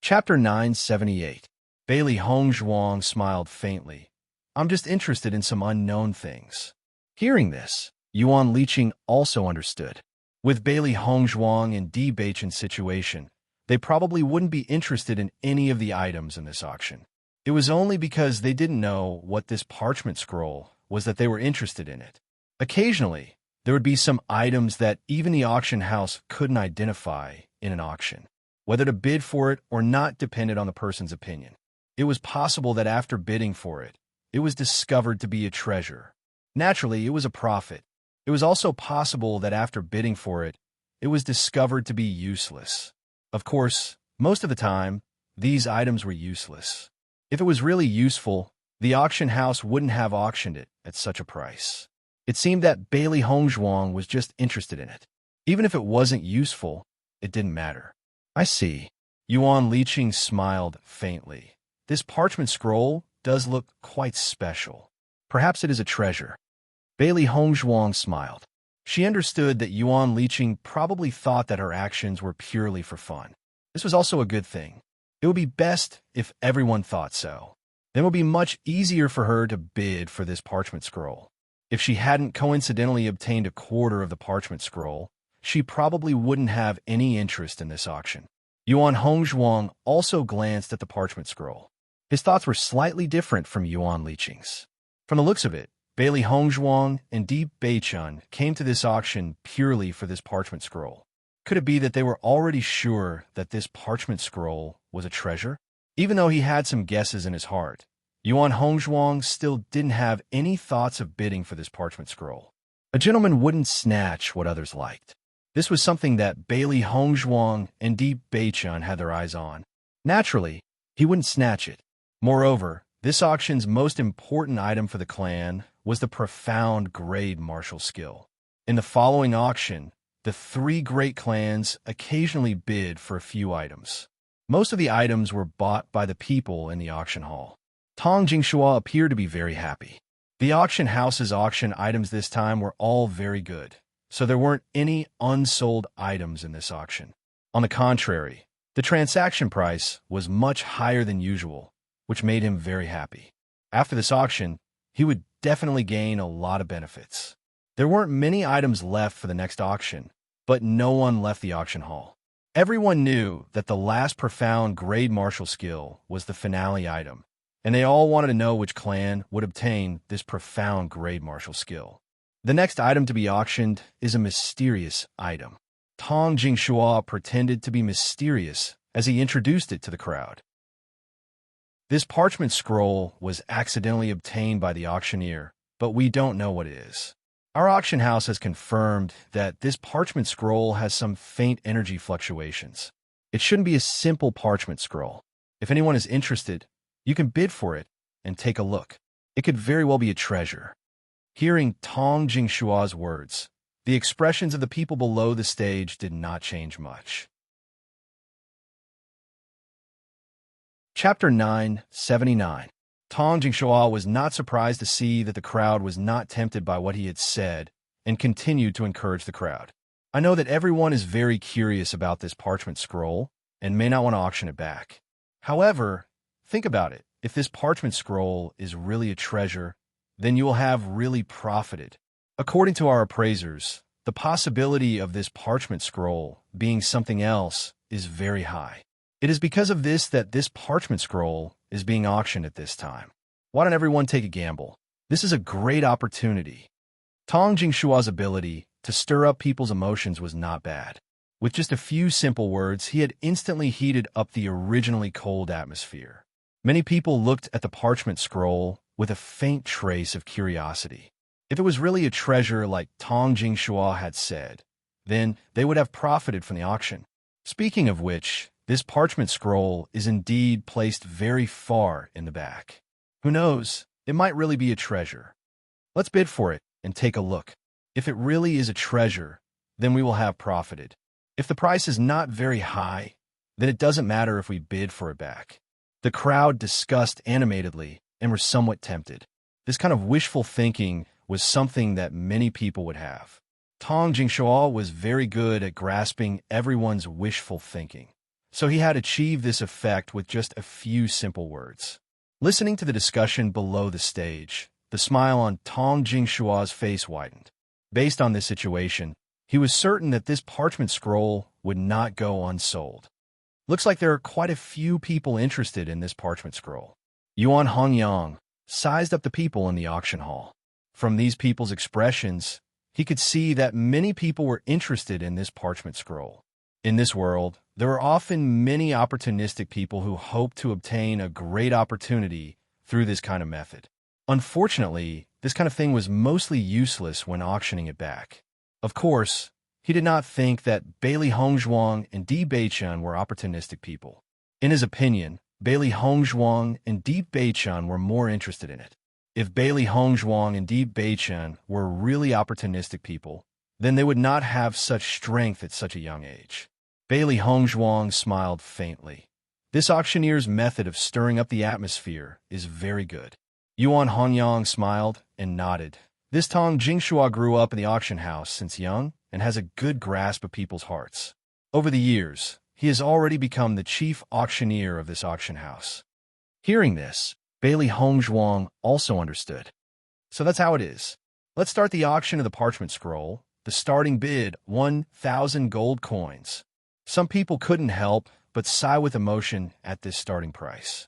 Speaker 1: Chapter 978. Bailey Hongzhuang smiled faintly. I'm just interested in some unknown things. Hearing this, Yuan Liqing also understood. With Bailey Hongzhuang and Di Beichen's situation, they probably wouldn't be interested in any of the items in this auction. It was only because they didn't know what this parchment scroll was that they were interested in it. Occasionally, there would be some items that even the auction house couldn't identify in an auction. Whether to bid for it or not depended on the person's opinion. It was possible that after bidding for it, it was discovered to be a treasure. Naturally, it was a profit. It was also possible that after bidding for it, it was discovered to be useless. Of course, most of the time, these items were useless. If it was really useful, the auction house wouldn't have auctioned it at such a price. It seemed that Bailey Hongzhuang was just interested in it. Even if it wasn't useful, it didn't matter. I see. Yuan Liqing smiled faintly. This parchment scroll does look quite special. Perhaps it is a treasure. Bailey Hongzhuang smiled. She understood that Yuan Liqing probably thought that her actions were purely for fun. This was also a good thing. It would be best if everyone thought so. Then it would be much easier for her to bid for this parchment scroll. If she hadn't coincidentally obtained a quarter of the parchment scroll, she probably wouldn't have any interest in this auction. Yuan Hongzhuang also glanced at the parchment scroll. His thoughts were slightly different from Yuan Liqing's. From the looks of it, Bailey Hongzhuang and Di Beichun came to this auction purely for this parchment scroll. Could it be that they were already sure that this parchment scroll was a treasure? Even though he had some guesses in his heart, Yuan Hongzhuang still didn't have any thoughts of bidding for this parchment scroll. A gentleman wouldn't snatch what others liked. This was something that Bailey Hongzhuang and Di Beichun had their eyes on. Naturally, he wouldn't snatch it. Moreover, this auction's most important item for the clan was the profound grade martial skill. In the following auction, the three great clans occasionally bid for a few items. Most of the items were bought by the people in the auction hall. Tong Jingshua appeared to be very happy. The auction house's auction items this time were all very good, so there weren't any unsold items in this auction. On the contrary, the transaction price was much higher than usual, which made him very happy. After this auction, he would definitely gain a lot of benefits. There weren't many items left for the next auction, but no one left the auction hall. Everyone knew that the last profound grade martial skill was the finale item, and they all wanted to know which clan would obtain this profound grade martial skill. The next item to be auctioned is a mysterious item. Tong Jingshua pretended to be mysterious as he introduced it to the crowd. This parchment scroll was accidentally obtained by the auctioneer, but we don't know what it is. Our auction house has confirmed that this parchment scroll has some faint energy fluctuations. It shouldn't be a simple parchment scroll. If anyone is interested, you can bid for it and take a look. It could very well be a treasure. Hearing Tong Jingshua's words, the expressions of the people below the stage did not change much. Chapter 979. Tong Jingshua was not surprised to see that the crowd was not tempted by what he had said and continued to encourage the crowd. I know that everyone is very curious about this parchment scroll and may not want to auction it back. However, think about it. If this parchment scroll is really a treasure, then you will have really profited. According to our appraisers, the possibility of this parchment scroll being something else is very high. It is because of this that this parchment scroll is being auctioned at this time. Why don't everyone take a gamble? This is a great opportunity. Tong Jingshua's ability to stir up people's emotions was not bad. With just a few simple words, he had instantly heated up the originally cold atmosphere. Many people looked at the parchment scroll with a faint trace of curiosity. If it was really a treasure like Tong Jingshua had said, then they would have profited from the auction. Speaking of which, this parchment scroll is indeed placed very far in the back. Who knows, it might really be a treasure. Let's bid for it and take a look. If it really is a treasure, then we will have profited. If the price is not very high, then it doesn't matter if we bid for it back. The crowd discussed animatedly and were somewhat tempted. This kind of wishful thinking was something that many people would have. Tong Jingshua was very good at grasping everyone's wishful thinking, so he had achieved this effect with just a few simple words. Listening to the discussion below the stage, the smile on Tong Jingshua's face widened. Based on this situation, he was certain that this parchment scroll would not go unsold. Looks like there are quite a few people interested in this parchment scroll. Yuan Hongyang sized up the people in the auction hall. From these people's expressions, he could see that many people were interested in this parchment scroll. In this world, there are often many opportunistic people who hope to obtain a great opportunity through this kind of method. Unfortunately, this kind of thing was mostly useless when auctioning it back. Of course, he did not think that Bailey Hongzhuang and Di Beichun were opportunistic people. In his opinion, Bailey Hongzhuang and Di Beichun were more interested in it. If Bailey Hongzhuang and Di Beichun were really opportunistic people, then they would not have such strength at such a young age. Bailey Hongzhuang smiled faintly. This auctioneer's method of stirring up the atmosphere is very good. Yuan Hongyang smiled and nodded. This Tong Jingshua grew up in the auction house since young and has a good grasp of people's hearts. Over the years, he has already become the chief auctioneer of this auction house. Hearing this, Bailey Hongzhuang also understood. So that's how it is. Let's start the auction of the parchment scroll. The starting bid, 1,000 gold coins. Some people couldn't help but sigh with emotion at this starting price.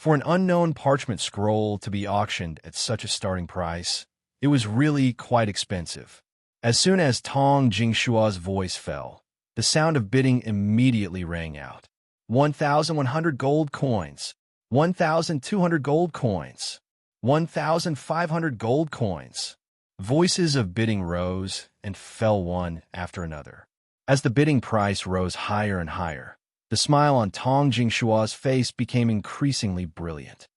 Speaker 1: For an unknown parchment scroll to be auctioned at such a starting price, it was really quite expensive. As soon as Tong Jingshua's voice fell, the sound of bidding immediately rang out. 1,100 gold coins, 1,200 gold coins, 1,500 gold coins. Voices of bidding rose and fell one after another. As the bidding price rose higher and higher, the smile on Tong Jingshua's face became increasingly brilliant.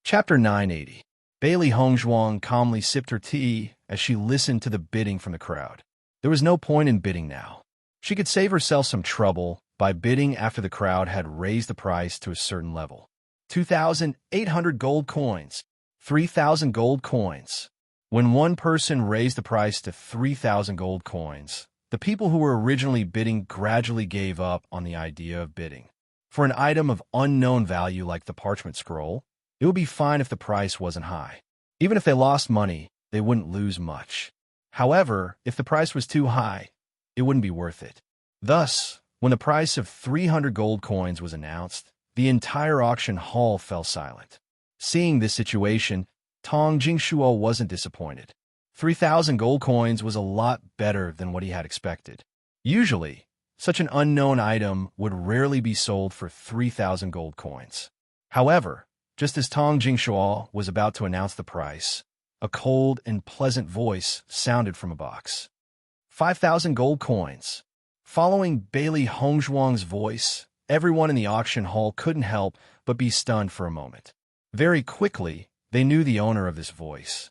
Speaker 1: Chapter 980. Bailey Hongzhuang calmly sipped her tea as she listened to the bidding from the crowd. There was no point in bidding now. She could save herself some trouble by bidding after the crowd had raised the price to a certain level. 2,800 gold coins, 3,000 gold coins. When one person raised the price to 3,000 gold coins, the people who were originally bidding gradually gave up on the idea of bidding. For an item of unknown value like the parchment scroll, it would be fine if the price wasn't high. Even if they lost money, they wouldn't lose much. However, if the price was too high, it wouldn't be worth it. Thus, when the price of 300 gold coins was announced, the entire auction hall fell silent. Seeing this situation, Tong Jingshua wasn't disappointed. 3,000 gold coins was a lot better than what he had expected. Usually, such an unknown item would rarely be sold for 3,000 gold coins. However, just as Tong Jingshua was about to announce the price, a cold and pleasant voice sounded from a box. 5,000 gold coins. Following Bailey Hongzhuang's voice, everyone in the auction hall couldn't help but be stunned for a moment. Very quickly, they knew the owner of this voice.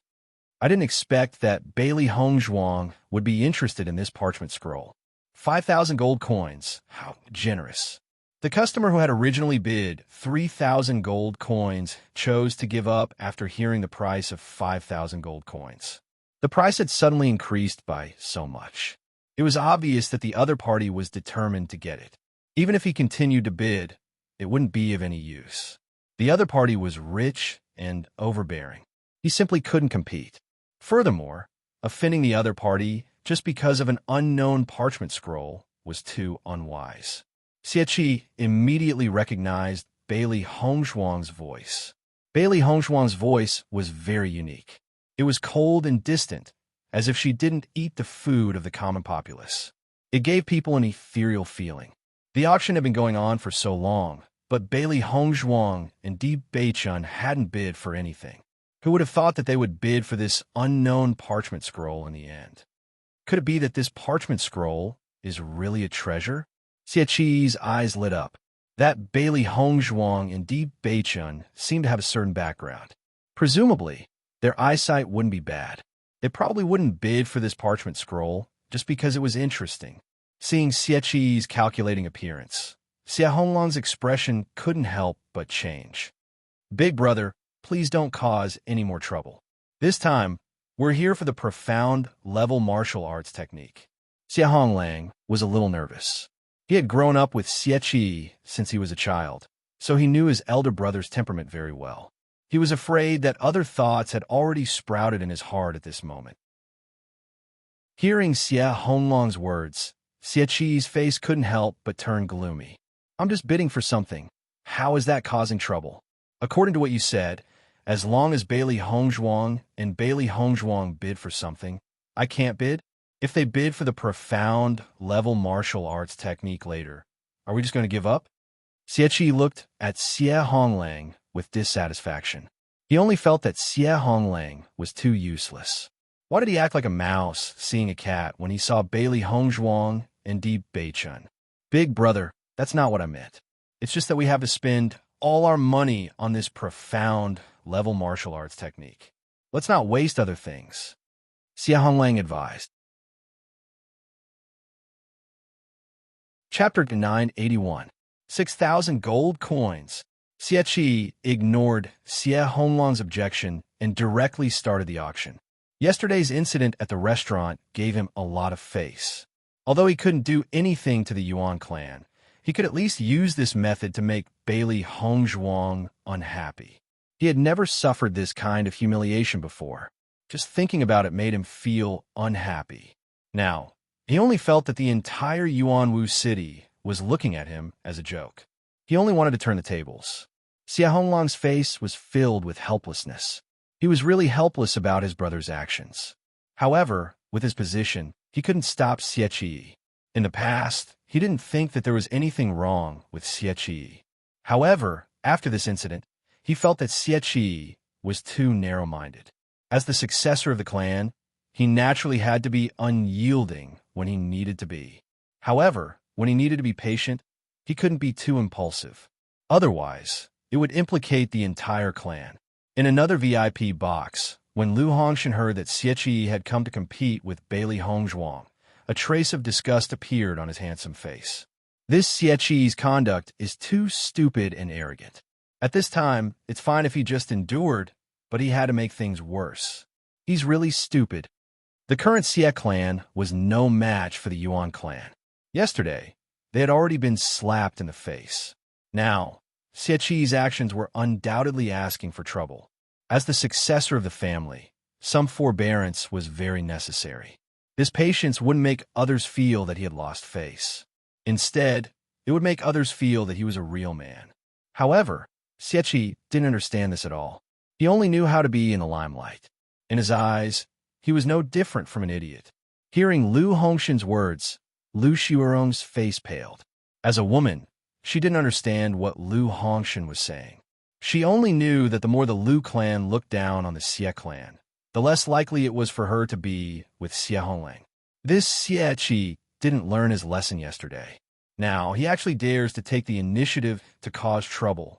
Speaker 1: I didn't expect that Bailey Hongzhuang would be interested in this parchment scroll. 5,000 gold coins. How generous. The customer who had originally bid 3,000 gold coins chose to give up after hearing the price of 5,000 gold coins. The price had suddenly increased by so much. It was obvious that the other party was determined to get it. Even if he continued to bid, it wouldn't be of any use. The other party was rich and overbearing. He simply couldn't compete. Furthermore, offending the other party just because of an unknown parchment scroll was too unwise. Xie immediately recognized Bailey Hongzhuang's voice. Bailey Hongzhuang's voice was very unique. It was cold and distant, as if she didn't eat the food of the common populace. It gave people an ethereal feeling. The auction had been going on for so long, but Bailey Hongzhuang and Di Beichun hadn't bid for anything. Who would have thought that they would bid for this unknown parchment scroll in the end? Could it be that this parchment scroll is really a treasure? Xie eyes lit up. That Bailey Hongzhuang and Di Beichun seemed to have a certain background. Presumably, their eyesight wouldn't be bad. They probably wouldn't bid for this parchment scroll just because it was interesting. Seeing Xie calculating appearance, Xie Honglang's expression couldn't help but change. Big brother, please don't cause any more trouble. This time, we're here for the profound level martial arts technique. Xie Honglang was a little nervous. He had grown up with Xie since he was a child, so he knew his elder brother's temperament very well. He was afraid that other thoughts had already sprouted in his heart at this moment. Hearing Xie Honglang's words, Xie's face couldn't help but turn gloomy. I'm just bidding for something. How is that causing trouble? According to what you said, as long as Bailey Hongzhuang and Bailey Hongzhuang bid for something, I can't bid? If they bid for the profound level martial arts technique later, are we just going to give up? Xie looked at Xie Honglang with dissatisfaction. He only felt that Xie Honglang was too useless. Why did he act like a mouse seeing a cat when he saw Bailey Hongzhuang and Di Beichun? Big brother, that's not what I meant. It's just that we have to spend all our money on this profound level martial arts technique. Let's not waste other things. Xie Honglang advised. Chapter 981. 6,000 gold coins. Xie ignored Xie Honglang's objection and directly started the auction. Yesterday's incident at the restaurant gave him a lot of face. Although he couldn't do anything to the Yuan clan, he could at least use this method to make Bailey Hongzhuang unhappy. He had never suffered this kind of humiliation before. Just thinking about it made him feel unhappy. Now, he only felt that the entire Yuanwu city was looking at him as a joke. He only wanted to turn the tables. Xia Honglang's face was filled with helplessness. He was really helpless about his brother's actions. However, with his position, he couldn't stop Xie Qi. In the past, he didn't think that there was anything wrong with Xie Qi. However, after this incident, he felt that Xie Qi was too narrow-minded. As the successor of the clan, he naturally had to be unyielding when he needed to be. However, when he needed to be patient, he couldn't be too impulsive. Otherwise, it would implicate the entire clan. In another VIP box, when Lu Hongshan heard that Xie Qi had come to compete with Bailey Hongzhuang, a trace of disgust appeared on his handsome face. This Xie Qi's conduct is too stupid and arrogant. At this time, it's fine if he just endured, but he had to make things worse. He's really stupid. The current Xie clan was no match for the Yuan clan. Yesterday, they had already been slapped in the face. Now, Xie Qi's actions were undoubtedly asking for trouble. As the successor of the family, some forbearance was very necessary. This patience wouldn't make others feel that he had lost face. Instead, it would make others feel that he was a real man. However, Xie Qi didn't understand this at all. He only knew how to be in the limelight. In his eyes, he was no different from an idiot. Hearing Lu Hongshan's words, Lu Xiurong's face paled. As a woman, she didn't understand what Lu Hongshan was saying. She only knew that the more the Lu clan looked down on the Xie clan, the less likely it was for her to be with Xie Honglang. This Xie Qi didn't learn his lesson yesterday. Now, he actually dares to take the initiative to cause trouble.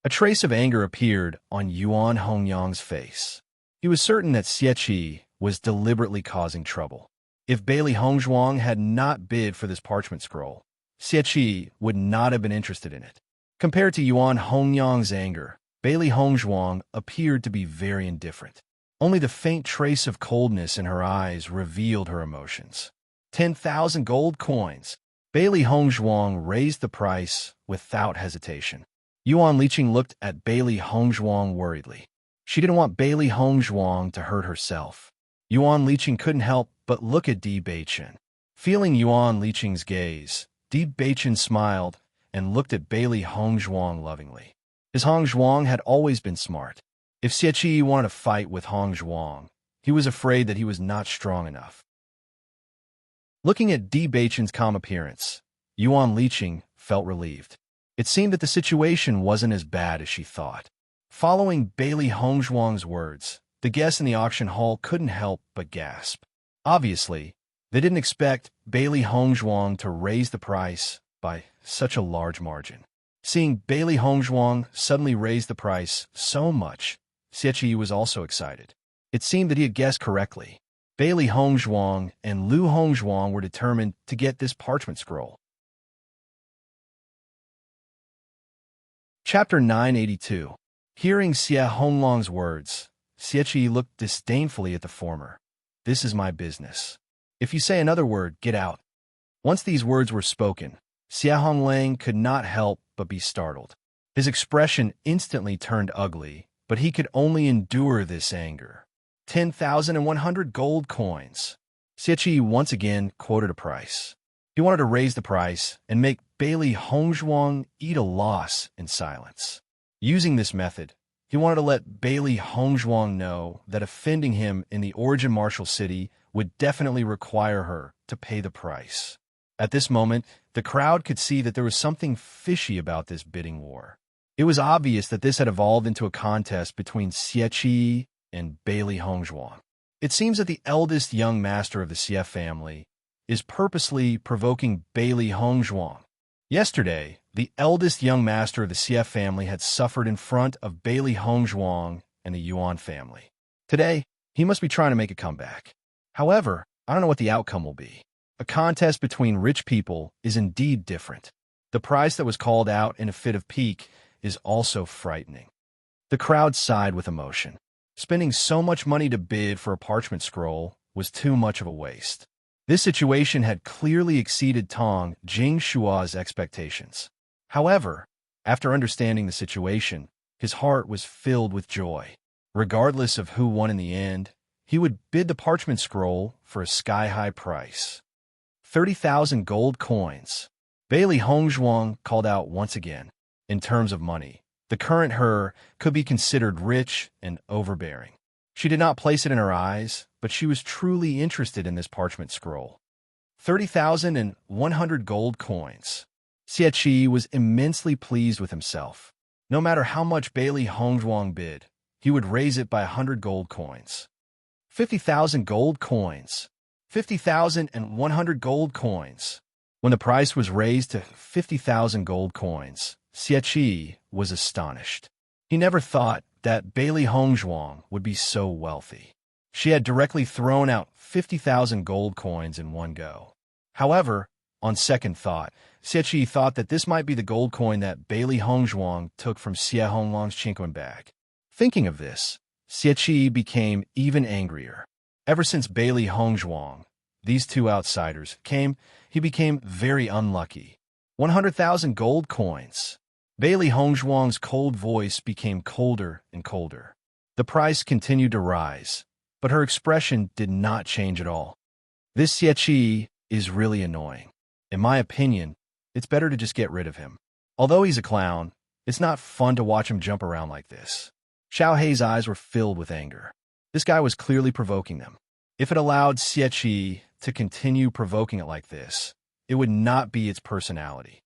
Speaker 1: A trace of anger appeared on Yuan Hongyang's face. He was certain that Xie Qi was deliberately causing trouble. If Bailey Hongzhuang had not bid for this parchment scroll, Xie Qi would not have been interested in it. Compared to Yuan Hongyang's anger, Bailey Hongzhuang appeared to be very indifferent. Only the faint trace of coldness in her eyes revealed her emotions. 10,000 gold coins. Bailey Hongzhuang raised the price without hesitation. Yuan Liqing looked at Bailey Hongzhuang worriedly. She didn't want Bailey Hongzhuang to hurt herself. Yuan Liqing couldn't help but look at Di Beichen. Feeling Yuan Liqing's gaze, Di Beichen smiled and looked at Bailey Hongzhuang lovingly. His Hongzhuang had always been smart. If Xie Qi wanted to fight with Hongzhuang, he was afraid that he was not strong enough. Looking at Di Beichen's calm appearance, Yuan Liqing felt relieved. It seemed that the situation wasn't as bad as she thought. Following Bailey Hongzhuang's words, the guests in the auction hall couldn't help but gasp. Obviously, they didn't expect Bailey Hongzhuang to raise the price by such a large margin. Seeing Bailey Hongzhuang suddenly raise the price so much, Xie Qi was also excited. It seemed that he had guessed correctly. Bailey Hongzhuang and Lu Hongzhuang were determined to get this parchment scroll. Chapter 982. Hearing Xie Honglang's words, Xie Qi looked disdainfully at the former. This is my business. If you say another word, get out. Once these words were spoken, Xie Honglang could not help but be startled. His expression instantly turned ugly, but he could only endure this anger. 10,100 gold coins. Xie Qi once again quoted a price. He wanted to raise the price and make Bailey Hongzhuang eat a loss in silence. Using this method, he wanted to let Bailey Hongzhuang know that offending him in the origin martial city would definitely require her to pay the price. At this moment, the crowd could see that there was something fishy about this bidding war. It was obvious that this had evolved into a contest between Xie Qi and Bailey Hongzhuang. It seems that the eldest young master of the Xie family is purposely provoking Bailey Hongzhuang. Yesterday, the eldest young master of the Xie family had suffered in front of Bailey Hongzhuang and the Yuan family. Today, he must be trying to make a comeback. However, I don't know what the outcome will be. A contest between rich people is indeed different. The price that was called out in a fit of pique is also frightening. The crowd sighed with emotion. Spending so much money to bid for a parchment scroll was too much of a waste. This situation had clearly exceeded Tong Jingshua's expectations. However, after understanding the situation, his heart was filled with joy. Regardless of who won in the end, he would bid the parchment scroll for a sky-high price. 30,000 gold coins. Bailey Hongzhuang called out once again. In terms of money, the current her could be considered rich and overbearing. She did not place it in her eyes, but she was truly interested in this parchment scroll. 30,100 gold coins. Xie was immensely pleased with himself. No matter how much Bailey Hongzhuang bid, he would raise it by 100 gold coins. 50,000 gold coins. 50,100 gold coins. When the price was raised to 50,000 gold coins, Xie was astonished. He never thought that Bailey Hongzhuang would be so wealthy. She had directly thrown out 50,000 gold coins in one go. However, on second thought, Xie thought that this might be the gold coin that Bailey Hongzhuang took from Xie Honglang's chinquan bag. Thinking of this, Xie became even angrier. Ever since Bailey Hongzhuang, these two outsiders, came, he became very unlucky. 100,000 gold coins. Bailey Hongzhuang's cold voice became colder and colder. The price continued to rise, but her expression did not change at all. This Xie is really annoying. In my opinion, it's better to just get rid of him. Although he's a clown, it's not fun to watch him jump around like this. Xiao Hei's eyes were filled with anger. This guy was clearly provoking them. If it allowed Xie to continue provoking it like this, it would not be its personality.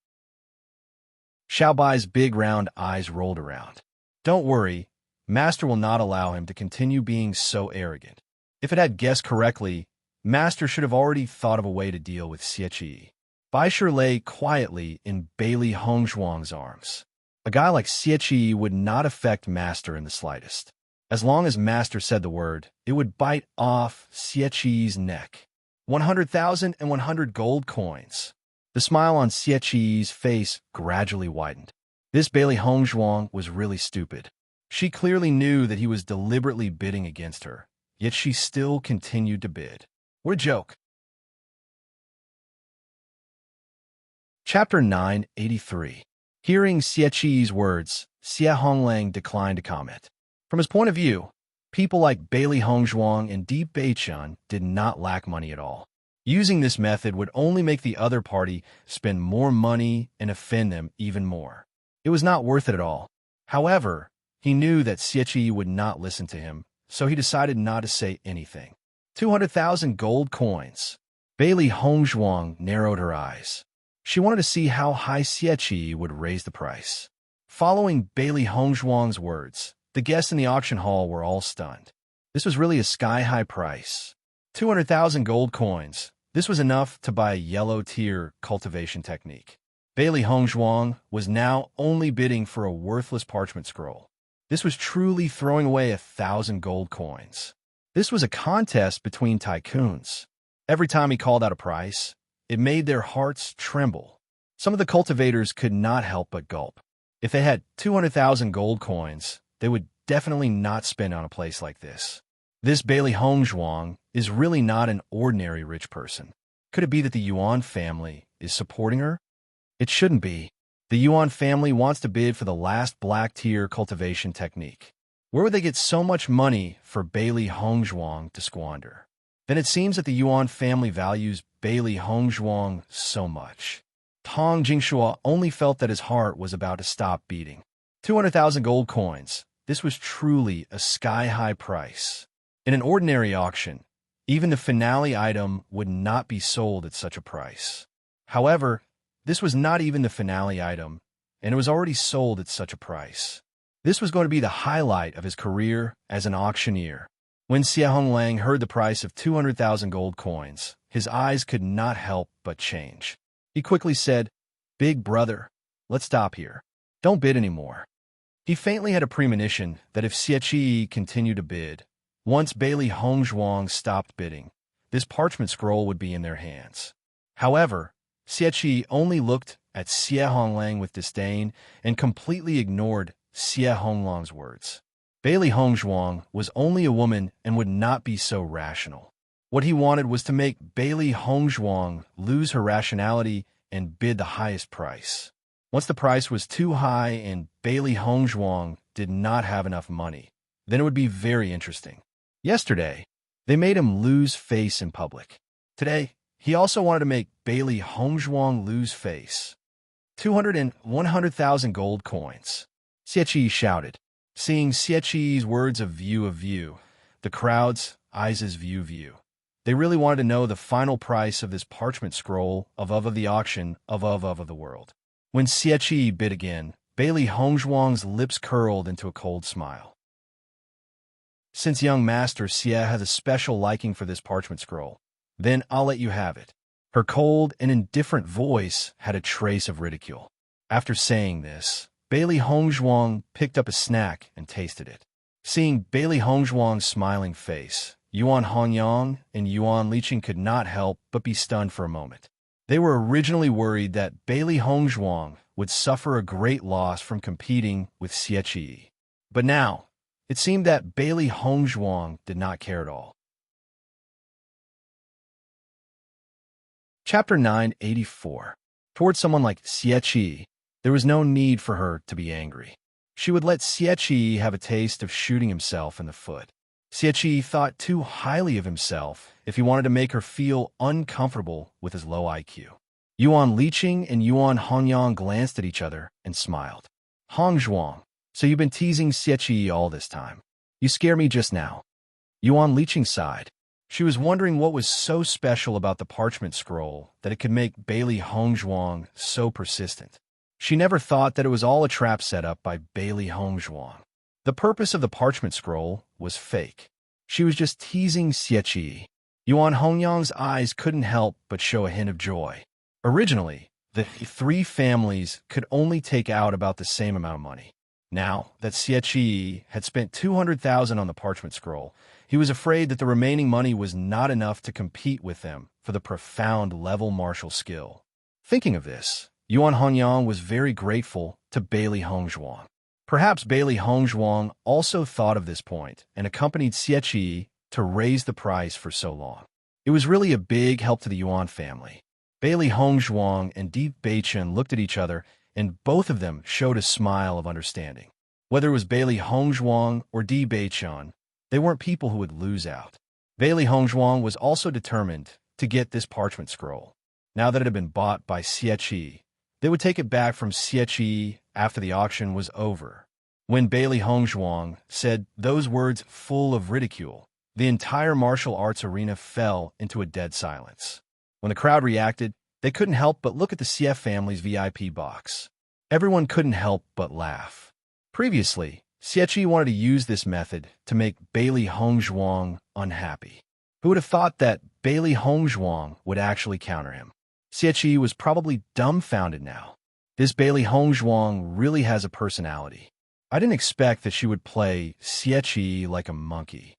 Speaker 1: Xiao Bai's big round eyes rolled around. Don't worry, Master will not allow him to continue being so arrogant. If it had guessed correctly, Master should have already thought of a way to deal with Xie. Bai Shi lay quietly in Bailey Hongzhuang's arms. A guy like Xie would not affect Master in the slightest. As long as Master said the word, it would bite off Xie's neck. 100,100 gold coins. The smile on Xie's face gradually widened. This Bailey Hongzhuang was really stupid. She clearly knew that he was deliberately bidding against her, yet she still continued to bid. What a joke. Chapter 983. Hearing Xie's words, Xie Honglang declined to comment. From his point of view, people like Bailey Hongzhuang and Di Beichun did not lack money at all. Using this method would only make the other party spend more money and offend them even more. It was not worth it at all. However, he knew that Xie would not listen to him, so he decided not to say anything. 200,000 gold coins. Bailey Hongzhuang narrowed her eyes. She wanted to see how high Xie would raise the price. Following Bailey Hongzhuang's words, the guests in the auction hall were all stunned. This was really a sky-high price. 200,000 gold coins. This was enough to buy a yellow-tier cultivation technique. Bailey Hongzhuang was now only bidding for a worthless parchment scroll. This was truly throwing away 1,000 gold coins. This was a contest between tycoons. Every time he called out a price, it made their hearts tremble. Some of the cultivators could not help but gulp. If they had 200,000 gold coins, they would definitely not spend on a place like this. This Bailey Hongzhuang is really not an ordinary rich person. Could it be that the Yuan family is supporting her? It shouldn't be. The Yuan family wants to bid for the last black-tier cultivation technique. Where would they get so much money for Bailey Hongzhuang to squander? Then it seems that the Yuan family values Bailey Hongzhuang so much. Tong Jingshua only felt that his heart was about to stop beating. 200,000 gold coins. This was truly a sky-high price. In an ordinary auction, even the finale item would not be sold at such a price. However, this was not even the finale item, and it was already sold at such a price. This was going to be the highlight of his career as an auctioneer. When Xie Honglang heard the price of 200,000 gold coins, his eyes could not help but change. He quickly said, "Big brother, let's stop here. Don't bid anymore." He faintly had a premonition that if Xie continued to bid, once Bailey Hongzhuang stopped bidding, this parchment scroll would be in their hands. However, Xie only looked at Xie Honglang with disdain and completely ignored Xie Honglang's words. Bailey Hongzhuang was only a woman and would not be so rational. What he wanted was to make Bailey Hongzhuang lose her rationality and bid the highest price. Once the price was too high and Bailey Hongzhuang did not have enough money, then it would be very interesting. Yesterday, they made him lose face in public. Today, he also wanted to make Bailey Hongzhuang lose face. 200 and 100,000 gold coins. Xie shouted. Seeing Xie words of view, the crowd's eyes view. They really wanted to know the final price of this parchment scroll of the auction of the world. When Xie bid again, Bailey Hongzhuang's lips curled into a cold smile. Since young Master Xie has a special liking for this parchment scroll, then I'll let you have it. Her cold and indifferent voice had a trace of ridicule. After saying this, Bailey Hongzhuang picked up a snack and tasted it. Seeing Bailey Hongzhuang's smiling face, Yuan Hongyang and Yuan Liqing could not help but be stunned for a moment. They were originally worried that Bailey Hongzhuang would suffer a great loss from competing with Xie. But now, it seemed that Bailey Hongzhuang did not care at all. Chapter 984. Towards someone like Xie, there was no need for her to be angry. She would let Xie have a taste of shooting himself in the foot. Xie thought too highly of himself if he wanted to make her feel uncomfortable with his low IQ. Yuan Liqing and Yuan Hongyang glanced at each other and smiled. Hongzhuang, so you've been teasing Xie all this time. You scare me just now. Yuan Liqing sighed. She was wondering what was so special about the parchment scroll that it could make Bailey Hongzhuang so persistent. She never thought that it was all a trap set up by Bailey Hongzhuang. The purpose of the parchment scroll was fake. She was just teasing Xie. Yuan Hongyang's eyes couldn't help but show a hint of joy. Originally, the three families could only take out about the same amount of money. Now that Xie had spent 200,000 on the parchment scroll, he was afraid that the remaining money was not enough to compete with them for the profound level martial skill. Thinking of this, Yuan Hongyang was very grateful to Bailey Hongzhuang. Perhaps Bailey Hongzhuang also thought of this point and accompanied Xie to raise the price for so long. It was really a big help to the Yuan family. Bailey Hongzhuang and Di Beichen looked at each other, and both of them showed a smile of understanding. Whether it was Bailey Hongzhuang or Di Beichen, they weren't people who would lose out. Bailey Hongzhuang was also determined to get this parchment scroll. Now that it had been bought by Xie, they would take it back from Xie after the auction was over. When Bailey Hongzhuang said those words full of ridicule, the entire martial arts arena fell into a dead silence. When the crowd reacted, they couldn't help but look at the Xie family's VIP box. Everyone couldn't help but laugh. Previously, Xie wanted to use this method to make Bailey Hongzhuang unhappy. Who would have thought that Bailey Hongzhuang would actually counter him? Xie was probably dumbfounded now. This Bailey Hongzhuang really has a personality. I didn't expect that she would play Xie like a monkey.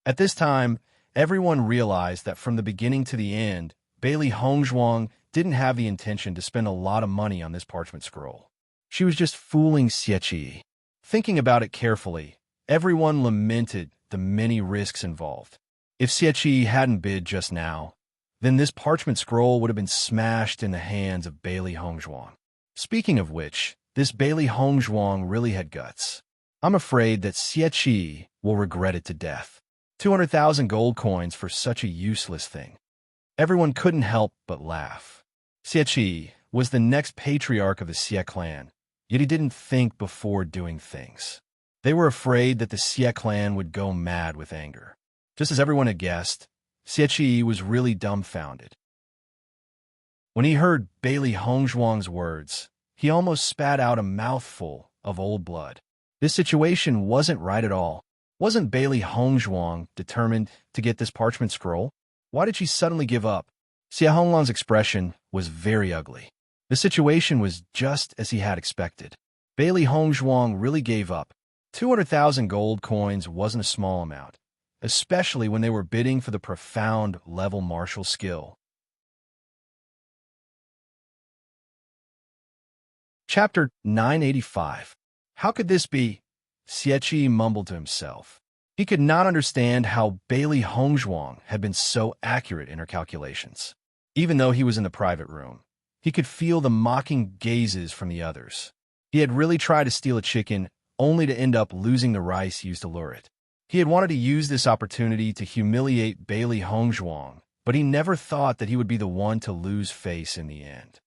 Speaker 1: At this time, everyone realized that from the beginning to the end, Bailey Hongzhuang didn't have the intention to spend a lot of money on this parchment scroll. She was just fooling Xie. Thinking about it carefully, everyone lamented the many risks involved. If Xie hadn't bid just now, then this parchment scroll would have been smashed in the hands of Bailey Hongzhuang. Speaking of which, this Bailey Hongzhuang really had guts. I'm afraid that Xie will regret it to death. 200,000 gold coins for such a useless thing. Everyone couldn't help but laugh. Xie was the next patriarch of the Xie clan, yet he didn't think before doing things. They were afraid that the Xie clan would go mad with anger. Just as everyone had guessed, Xie was really dumbfounded. When he heard Bailey Hongzhuang's words, he almost spat out a mouthful of old blood. This situation wasn't right at all. Wasn't Bailey Hongzhuang determined to get this parchment scroll? Why did she suddenly give up? Xie Honglang's expression was very ugly. The situation was just as he had expected. Bailey Hongzhuang really gave up. 200,000 gold coins wasn't a small amount, especially when they were bidding for the profound level martial skill. Chapter 985. How could this be? Xie mumbled to himself. He could not understand how Bailey Hongzhuang had been so accurate in her calculations. Even though he was in the private room, he could feel the mocking gazes from the others. He had really tried to steal a chicken, only to end up losing the rice used to lure it. He had wanted to use this opportunity to humiliate Bailey Hongzhuang, but he never thought that he would be the one to lose face in the end.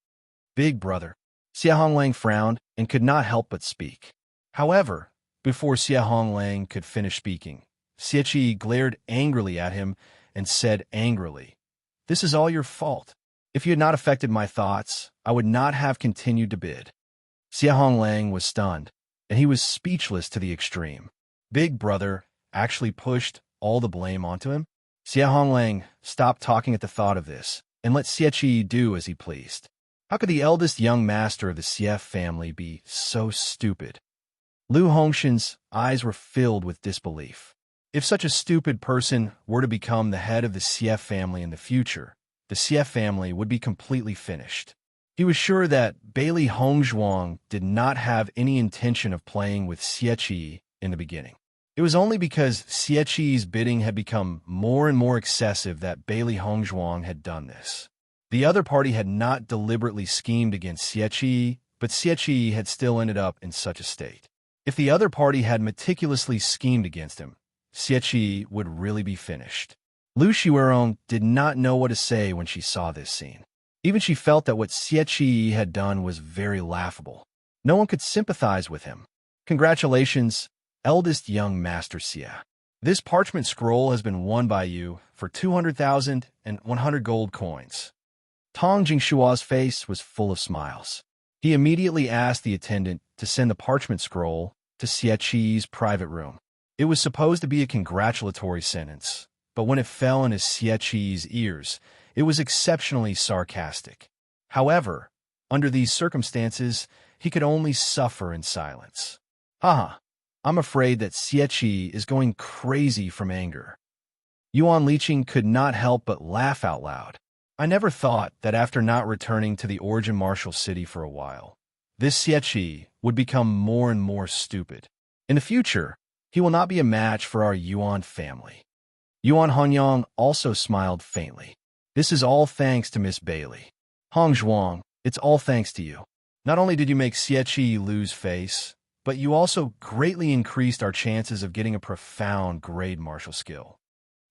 Speaker 1: Big brother, Xie Honglang frowned and could not help but speak. However, before Xie Honglang could finish speaking, Xie Qi glared angrily at him and said angrily, "This is all your fault. If you had not affected my thoughts, I would not have continued to bid." Xie Honglang was stunned, and he was speechless to the extreme. Big Brother actually pushed all the blame onto him? Xie Honglang stopped talking at the thought of this, and let Xie Qi do as he pleased. How could the eldest young master of the Xie family be so stupid? Lu Hongshan's eyes were filled with disbelief. If such a stupid person were to become the head of the Xie family in the future, the Xie family would be completely finished. He was sure that Bailey Hongzhuang did not have any intention of playing with Xie Qi in the beginning. It was only because Xie Qi's bidding had become more and more excessive that Bailey Hongzhuang had done this. The other party had not deliberately schemed against Xie Qi, but Xie Qi had still ended up in such a state. If the other party had meticulously schemed against him, Xie Qi would really be finished. Lu Xiaorong did not know what to say when she saw this scene. Even she felt that what Xie Qi had done was very laughable. No one could sympathize with him. Congratulations, eldest young Master Xie. This parchment scroll has been won by you for 200,000 and 100 gold coins. Tong Jingshua's face was full of smiles. He immediately asked the attendant to send the parchment scroll to Xie Qi's private room. It was supposed to be a congratulatory sentence, but when it fell into Xie Qi's ears, it was exceptionally sarcastic. However, under these circumstances, he could only suffer in silence. Haha, I'm afraid that Xie Qi is going crazy from anger. Yuan Liqing could not help but laugh out loud. I never thought that after not returning to the origin martial city for a while, this Xie Qi would become more and more stupid. In the future, he will not be a match for our Yuan family. Yuan Honyang also smiled faintly. This is all thanks to Miss Bailey. Hongzhuang, it's all thanks to you. Not only did you make Xie Qi lose face, but you also greatly increased our chances of getting a profound grade martial skill.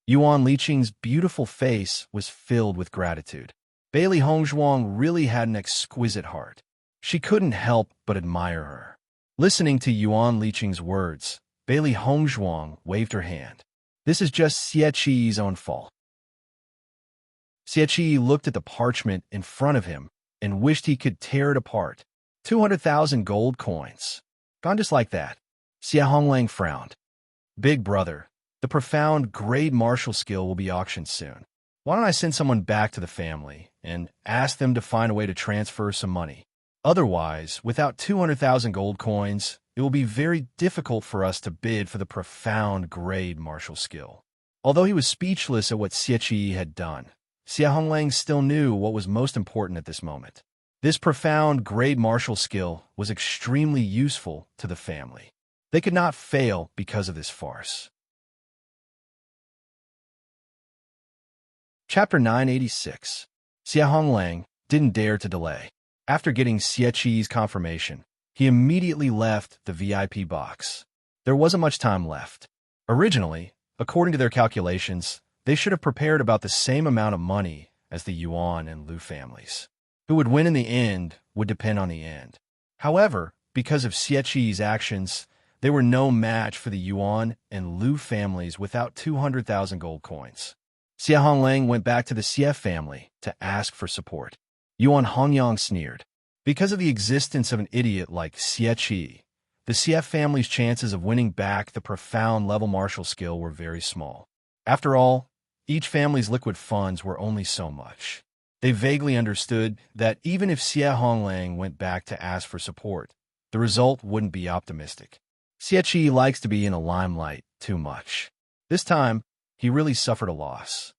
Speaker 1: Yuan Liqing's beautiful face was filled with gratitude. Bailey Hongzhuang really had an exquisite heart. She couldn't help but admire her. Listening to Yuan Liqing's words, Bailey Hongzhuang waved her hand. This is just Xie Qi's own fault. Xie Qi looked at the parchment in front of him and wished he could tear it apart. 200,000 gold coins. Gone just like that. Xie Honglang frowned. Big Brother, the profound grade martial skill will be auctioned soon. Why don't I send someone back to the family and ask them to find a way to transfer some money? Otherwise, without 200,000 gold coins, it will be very difficult for us to bid for the profound grade martial skill. Although he was speechless at what Xie Qi had done, Xie Honglang still knew what was most important at this moment. This profound grade martial skill was extremely useful to the family. They could not fail because of this farce. Chapter 986. Xie Honglang didn't dare to delay. After getting Xie Qi's confirmation, he immediately left the VIP box. There wasn't much time left. Originally, according to their calculations, they should have prepared about the same amount of money as the Yuan and Lu families. Who would win in the end would depend on the end. However, because of Xie Qi's actions, they were no match for the Yuan and Lu families without 200,000 gold coins. Xie Honglang went back to the Xie family to ask for support. Yuan Hongyang sneered. Because of the existence of an idiot like Xie Qi, the Xie family's chances of winning back the profound level martial skill were very small. After all, each family's liquid funds were only so much. They vaguely understood that even if Xie Honglang went back to ask for support, the result wouldn't be optimistic. Xie Qi likes to be in the limelight too much. This time, he really suffered a loss.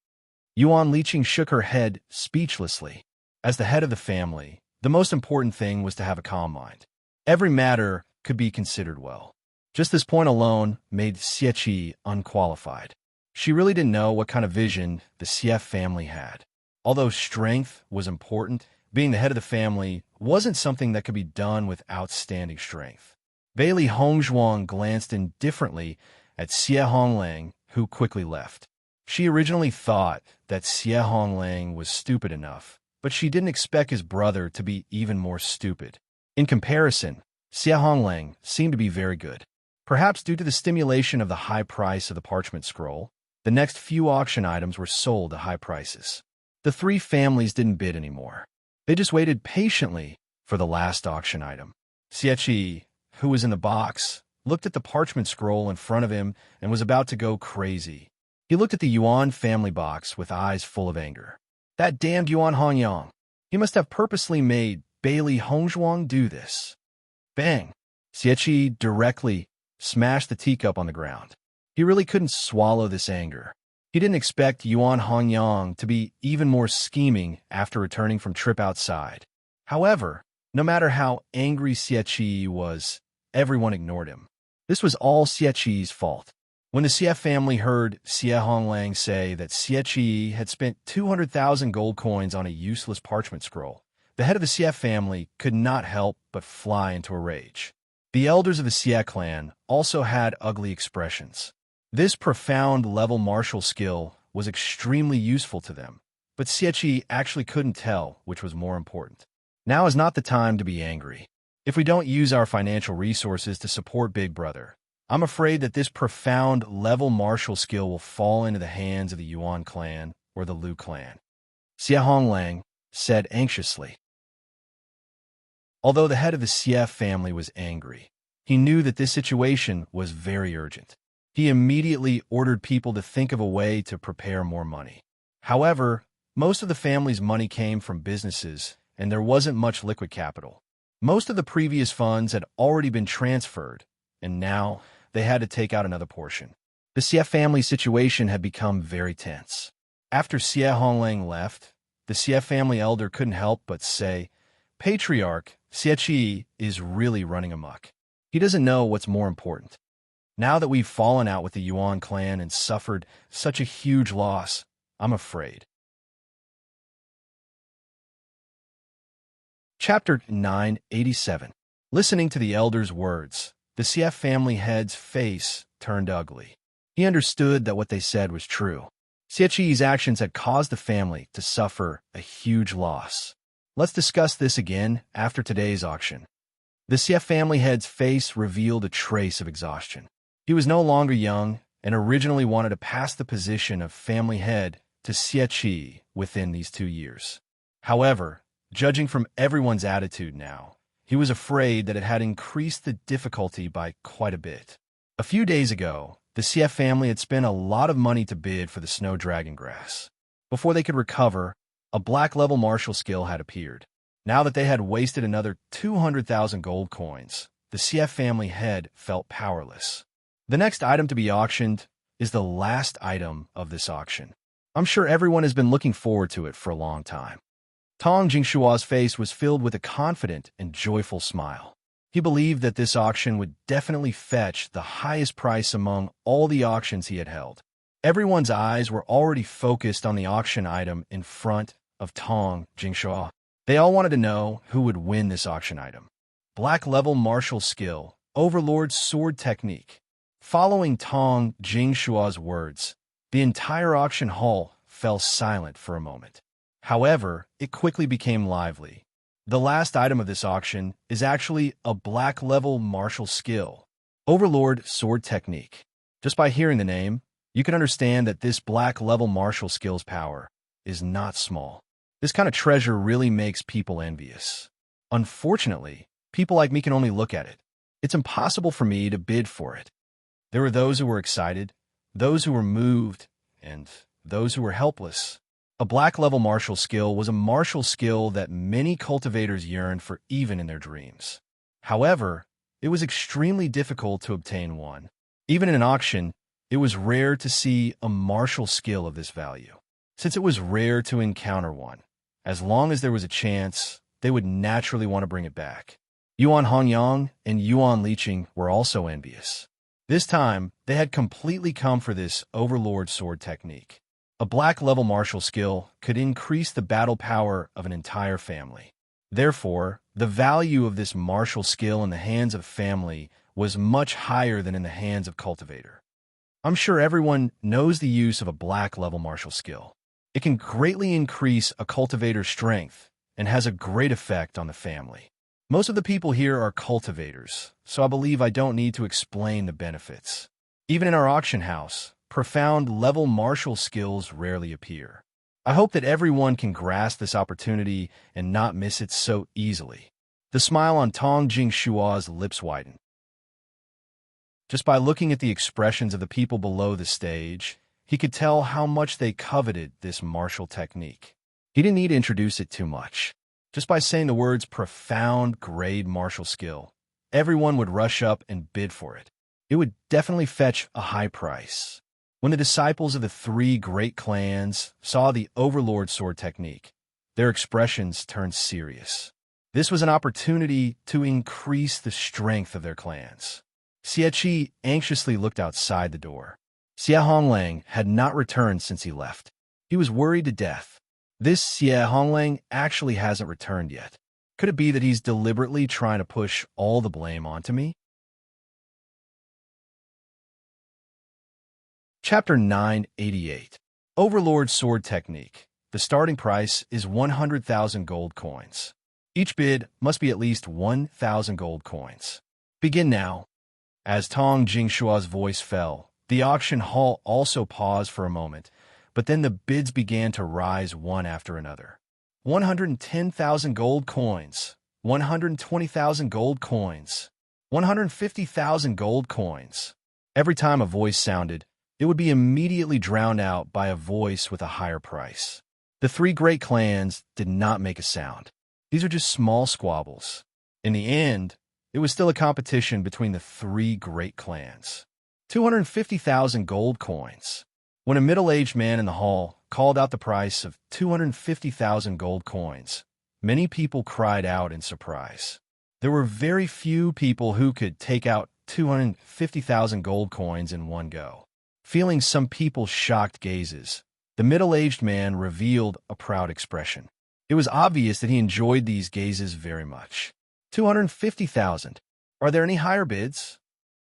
Speaker 1: Yuan Liqing shook her head speechlessly. As the head of the family, the most important thing was to have a calm mind. Every matter could be considered well. Just this point alone made Xie Qi unqualified. She really didn't know what kind of vision the Xie family had. Although strength was important, being the head of the family wasn't something that could be done with outstanding strength. Bailey Hongzhuang glanced indifferently at Xie Honglang, who quickly left. She originally thought that Xie Honglang was stupid enough, but she didn't expect his brother to be even more stupid. In comparison, Xie Honglang seemed to be very good. Perhaps due to the stimulation of the high price of the parchment scroll, the next few auction items were sold at high prices. The three families didn't bid anymore. They just waited patiently for the last auction item. Xie, who was in the box, looked at the parchment scroll in front of him and was about to go crazy. He looked at the Yuan family box with eyes full of anger. That damned Yuan Hongyang. He must have purposely made Bailey Hongzhuang do this. Bang! Xie directly smashed the teacup on the ground. He really couldn't swallow this anger. He didn't expect Yuan Hongyang to be even more scheming after returning from trip outside. However, no matter how angry Xie was, everyone ignored him. This was all Xie's fault. When the Xie family heard Xie Honglang say that Xie had spent 200,000 gold coins on a useless parchment scroll, the head of the Xie family could not help but fly into a rage. The elders of the Xie clan also had ugly expressions. This profound level martial skill was extremely useful to them, but Xie actually couldn't tell which was more important. Now is not the time to be angry. If we don't use our financial resources to support Big Brother, I'm afraid that this profound level martial skill will fall into the hands of the Yuan clan or the Lu clan. Xie Honglang said anxiously. Although the head of the Xie family was angry, he knew that this situation was very urgent. He immediately ordered people to think of a way to prepare more money. However, most of the family's money came from businesses, and there wasn't much liquid capital. Most of the previous funds had already been transferred, and now they had to take out another portion. The Xie family situation had become very tense. After Xie Honglang left, the Xie family elder couldn't help but say, Patriarch Xie is really running amok. He doesn't know what's more important. Now that we've fallen out with the Yuan clan and suffered such a huge loss, I'm afraid. Chapter 987. Listening to the elder's words, the Xie family head's face turned ugly. He understood that what they said was true. Xie's actions had caused the family to suffer a huge loss. Let's discuss this again after today's auction. The Xie family head's face revealed a trace of exhaustion. He was no longer young and originally wanted to pass the position of family head to Xie within these 2 years. However, judging from everyone's attitude now, he was afraid that it had increased the difficulty by quite a bit. A few days ago, the Xie family had spent a lot of money to bid for the snow dragon grass. Before they could recover, a black level martial skill had appeared. Now that they had wasted another 200,000 gold coins, the Xie family head felt powerless. The next item to be auctioned is the last item of this auction. I'm sure everyone has been looking forward to it for a long time. Tong Jingshua's face was filled with a confident and joyful smile. He believed that this auction would definitely fetch the highest price among all the auctions he had held. Everyone's eyes were already focused on the auction item in front of Tong Jingshua. They all wanted to know who would win this auction item. Black level martial skill, Overlord sword technique. Following Tong Jingshua's words, the entire auction hall fell silent for a moment. However, it quickly became lively. The last item of this auction is actually a black level martial skill, Overlord sword technique. Just by hearing the name, you can understand that this black level martial skill's power is not small. This kind of treasure really makes people envious. Unfortunately, people like me can only look at it. It's impossible for me to bid for it. There were those who were excited, those who were moved, and those who were helpless. A black level martial skill was a martial skill that many cultivators yearned for even in their dreams. However, it was extremely difficult to obtain one. Even in an auction, it was rare to see a martial skill of this value. Since it was rare to encounter one, as long as there was a chance, they would naturally want to bring it back. Yuan Hongyang and Yuan Liqing were also envious. This time, they had completely come for this Overlord sword technique. A black level martial skill could increase the battle power of an entire family. Therefore, the value of this martial skill in the hands of family was much higher than in the hands of cultivator. I'm sure everyone knows the use of a black level martial skill. It can greatly increase a cultivator's strength and has a great effect on the family. Most of the people here are cultivators, so I believe I don't need to explain the benefits. Even in our auction house, profound level martial skills rarely appear. I hope that everyone can grasp this opportunity and not miss it so easily. The smile on Tong Jingshua's lips widened. Just by looking at the expressions of the people below the stage, he could tell how much they coveted this martial technique. He didn't need to introduce it too much. Just by saying the words profound grade martial skill, everyone would rush up and bid for it. It would definitely fetch a high price. When the disciples of the three great clans saw the Overlord sword technique, their expressions turned serious. This was an opportunity to increase the strength of their clans. Xie anxiously looked outside the door. Xie Honglang had not returned since he left. He was worried to death. This Xie Honglang actually hasn't returned yet. Could it be that he's deliberately trying to push all the blame onto me? Chapter 988. Overlord Sword Technique. The starting price is 100,000 gold coins. Each bid must be at least 1,000 gold coins. Begin now. As Tong Jingshua's voice fell, the auction hall also paused for a moment, but then the bids began to rise one after another. 110,000 gold coins, 120,000 gold coins, 150,000 gold coins. Every time a voice sounded, it would be immediately drowned out by a voice with a higher price. The three great clans did not make a sound. These are just small squabbles. In the end, it was still a competition between the three great clans. 250,000 gold coins. When a middle-aged man in the hall called out the price of 250,000 gold coins, many people cried out in surprise. There were very few people who could take out 250,000 gold coins in one go. Feeling some people's shocked gazes, the middle-aged man revealed a proud expression. It was obvious that he enjoyed these gazes very much. 250,000. Are there any higher bids?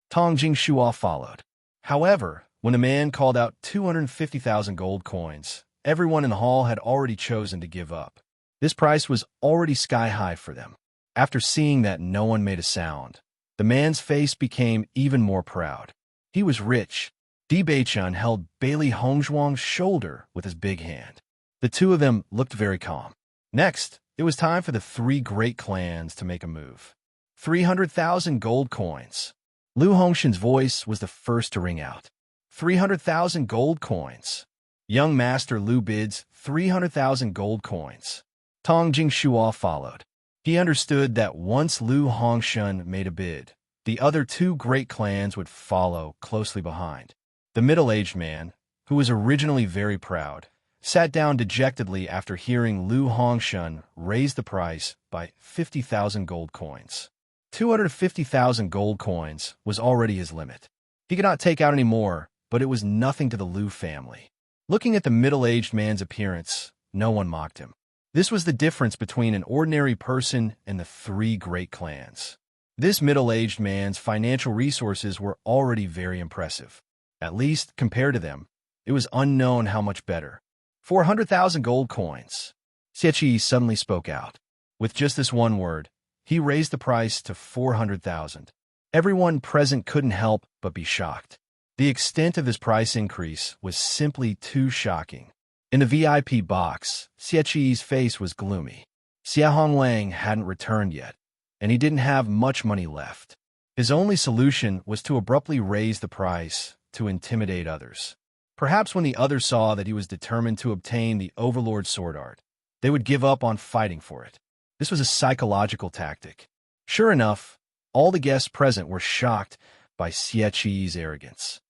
Speaker 1: Tong Jingshua followed. However, when the man called out 250,000 gold coins, everyone in the hall had already chosen to give up. This price was already sky-high for them. After seeing that no one made a sound, the man's face became even more proud. He was rich. Di Beichun held Bailey Hongzhuang's shoulder with his big hand. The two of them looked very calm. Next, it was time for the three great clans to make a move. 300,000 gold coins. Lu Hongshan's voice was the first to ring out. 300,000 gold coins. Young Master Lu bids 300,000 gold coins. Tong Jingshua followed. He understood that once Lu Hongshan made a bid, the other two great clans would follow closely behind. The middle-aged man, who was originally very proud, sat down dejectedly after hearing Lu Hongshan raise the price by 50,000 gold coins. 250,000 gold coins was already his limit. He could not take out any more, but it was nothing to the Lu family. Looking at the middle-aged man's appearance, no one mocked him. This was the difference between an ordinary person and the three great clans. This middle-aged man's financial resources were already very impressive. At least, compared to them, it was unknown how much better. 400,000 gold coins. Xie suddenly spoke out. With just this one word, he raised the price to 400,000. Everyone present couldn't help but be shocked. The extent of this price increase was simply too shocking. In the VIP box, Xie's face was gloomy. Xie Honglang hadn't returned yet, and he didn't have much money left. His only solution was to abruptly raise the price to intimidate others. Perhaps when the others saw that he was determined to obtain the Overlord sword art, they would give up on fighting for it. This was a psychological tactic. Sure enough, all the guests present were shocked by Xie's arrogance.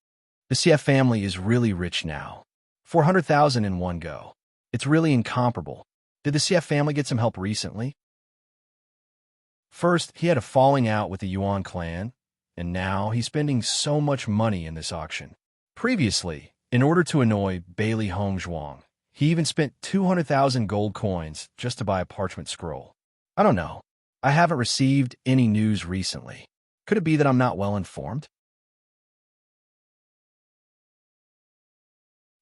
Speaker 1: The Xie family is really rich now. 400,000 in one go. It's really incomparable. Did the Xie family get some help recently? First, he had a falling out with the Yuan clan, and now he's spending so much money in this auction. Previously, in order to annoy Bailey Hongzhuang, he even spent 200,000 gold coins just to buy a parchment scroll. I don't know. I haven't received any news recently. Could it be that I'm not well informed?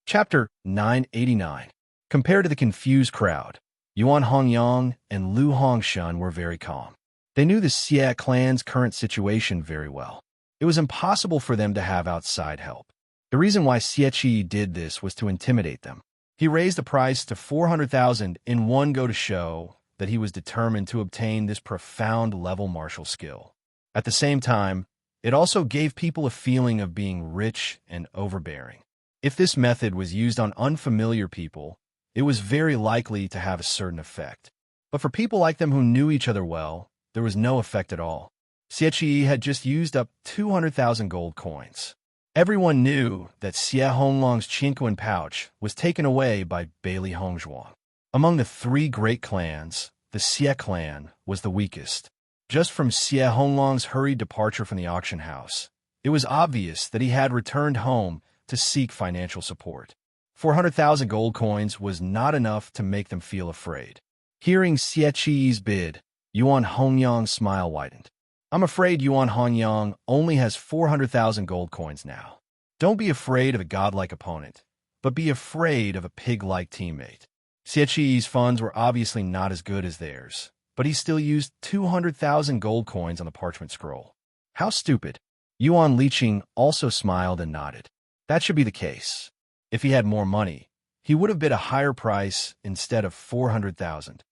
Speaker 1: Chapter 989. Compared to the confused crowd, Yuan Hongyang and Lu Hongshan were very calm. They knew the Xie clan's current situation very well. It was impossible for them to have outside help. The reason why Xie did this was to intimidate them. He raised the price to 400,000 in one go to show that he was determined to obtain this profound level martial skill. At the same time, it also gave people a feeling of being rich and overbearing. If this method was used on unfamiliar people, it was very likely to have a certain effect. But for people like them who knew each other well, there was no effect at all. Xie had just used up 200,000 gold coins. Everyone knew that Xie Honglong's Qinquan pouch was taken away by Bailey Hongzhuang. Among the three great clans, the Xie clan was the weakest. Just from Xie Honglong's hurried departure from the auction house, it was obvious that he had returned home to seek financial support. 400,000 gold coins was not enough to make them feel afraid. Hearing Xie bid, Yuan Hongyang's smile widened. I'm afraid Yuan Hongyang only has 400,000 gold coins now. Don't be afraid of a godlike opponent, but be afraid of a pig-like teammate. Xie's funds were obviously not as good as theirs, but he still used 200,000 gold coins on the parchment scroll. How stupid. Yuan Liqing also smiled and nodded. That should be the case. If he had more money, he would have bid a higher price instead of 400,000.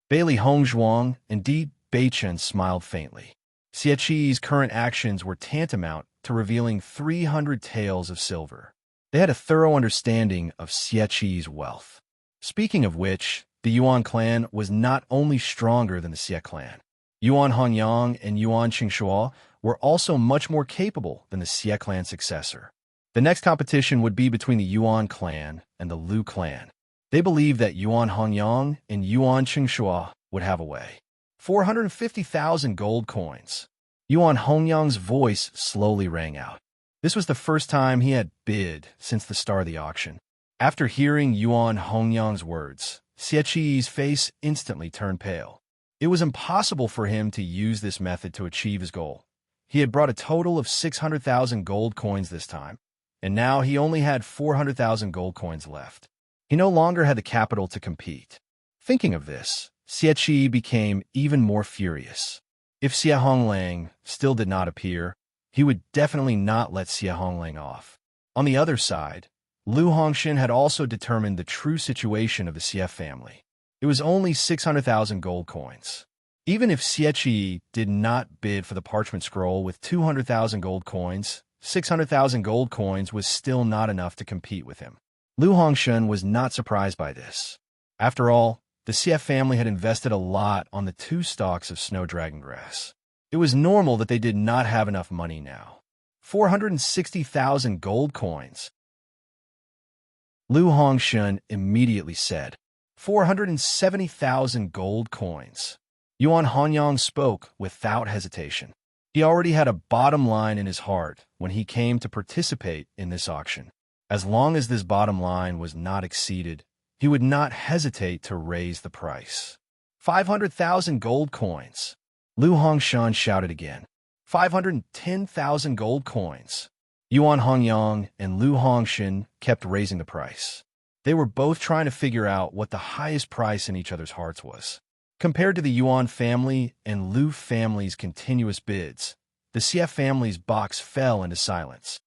Speaker 1: Bailey Hongzhuang and Di Beichen smiled faintly. Xie's current actions were tantamount to revealing 300 taels of silver. They had a thorough understanding of Xie's wealth. Speaking of which, the Yuan clan was not only stronger than the Xie clan. Yuan Hongyang and Yuan Qingshuo were also much more capable than the Xie clan successor. The next competition would be between the Yuan clan and the Lu clan. They believed that Yuan Hongyang and Yuan Qingshuo would have a way. 450,000 gold coins. Yuan Hongyang's voice slowly rang out. This was the first time he had bid since the start of the auction. After hearing Yuan Hongyang's words, Xie's face instantly turned pale. It was impossible for him to use this method to achieve his goal. He had brought a total of 600,000 gold coins this time, and now he only had 400,000 gold coins left. He no longer had the capital to compete. Thinking of this, Xie became even more furious. If Xie Honglang still did not appear, he would definitely not let Xie Honglang off. On the other side, Lu Hongxin had also determined the true situation of the Xie family. It was only 600,000 gold coins. Even if Xie did not bid for the parchment scroll with 200,000 gold coins, 600,000 gold coins was still not enough to compete with him. Lu Hongxin was not surprised by this. After all, the Xie family had invested a lot on the 2 stalks of snow dragon grass. It was normal that they did not have enough money now. 460,000 gold coins. Lu Hongxin immediately said, 470,000 gold coins. Yuan Honyang spoke without hesitation. He already had a bottom line in his heart when he came to participate in this auction. As long as this bottom line was not exceeded, he would not hesitate to raise the price. 500,000 gold coins. Lu Hongxin shouted again. 510,000 gold coins. Yuan Hongyang and Lu Hongxin kept raising the price. They were both trying to figure out what the highest price in each other's hearts was. Compared to the Yuan family and Lu family's continuous bids, the Xie family's box fell into silence.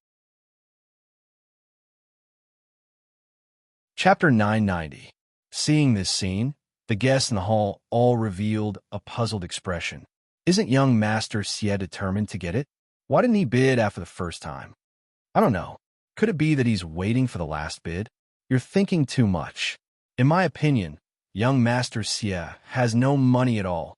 Speaker 1: Chapter 990. Seeing this scene, the guests in the hall all revealed a puzzled expression. Isn't young Master Xie determined to get it? Why didn't he bid after the first time? I don't know. Could it be that he's waiting for the last bid? You're thinking too much. In my opinion, young Master Xie has no money at all.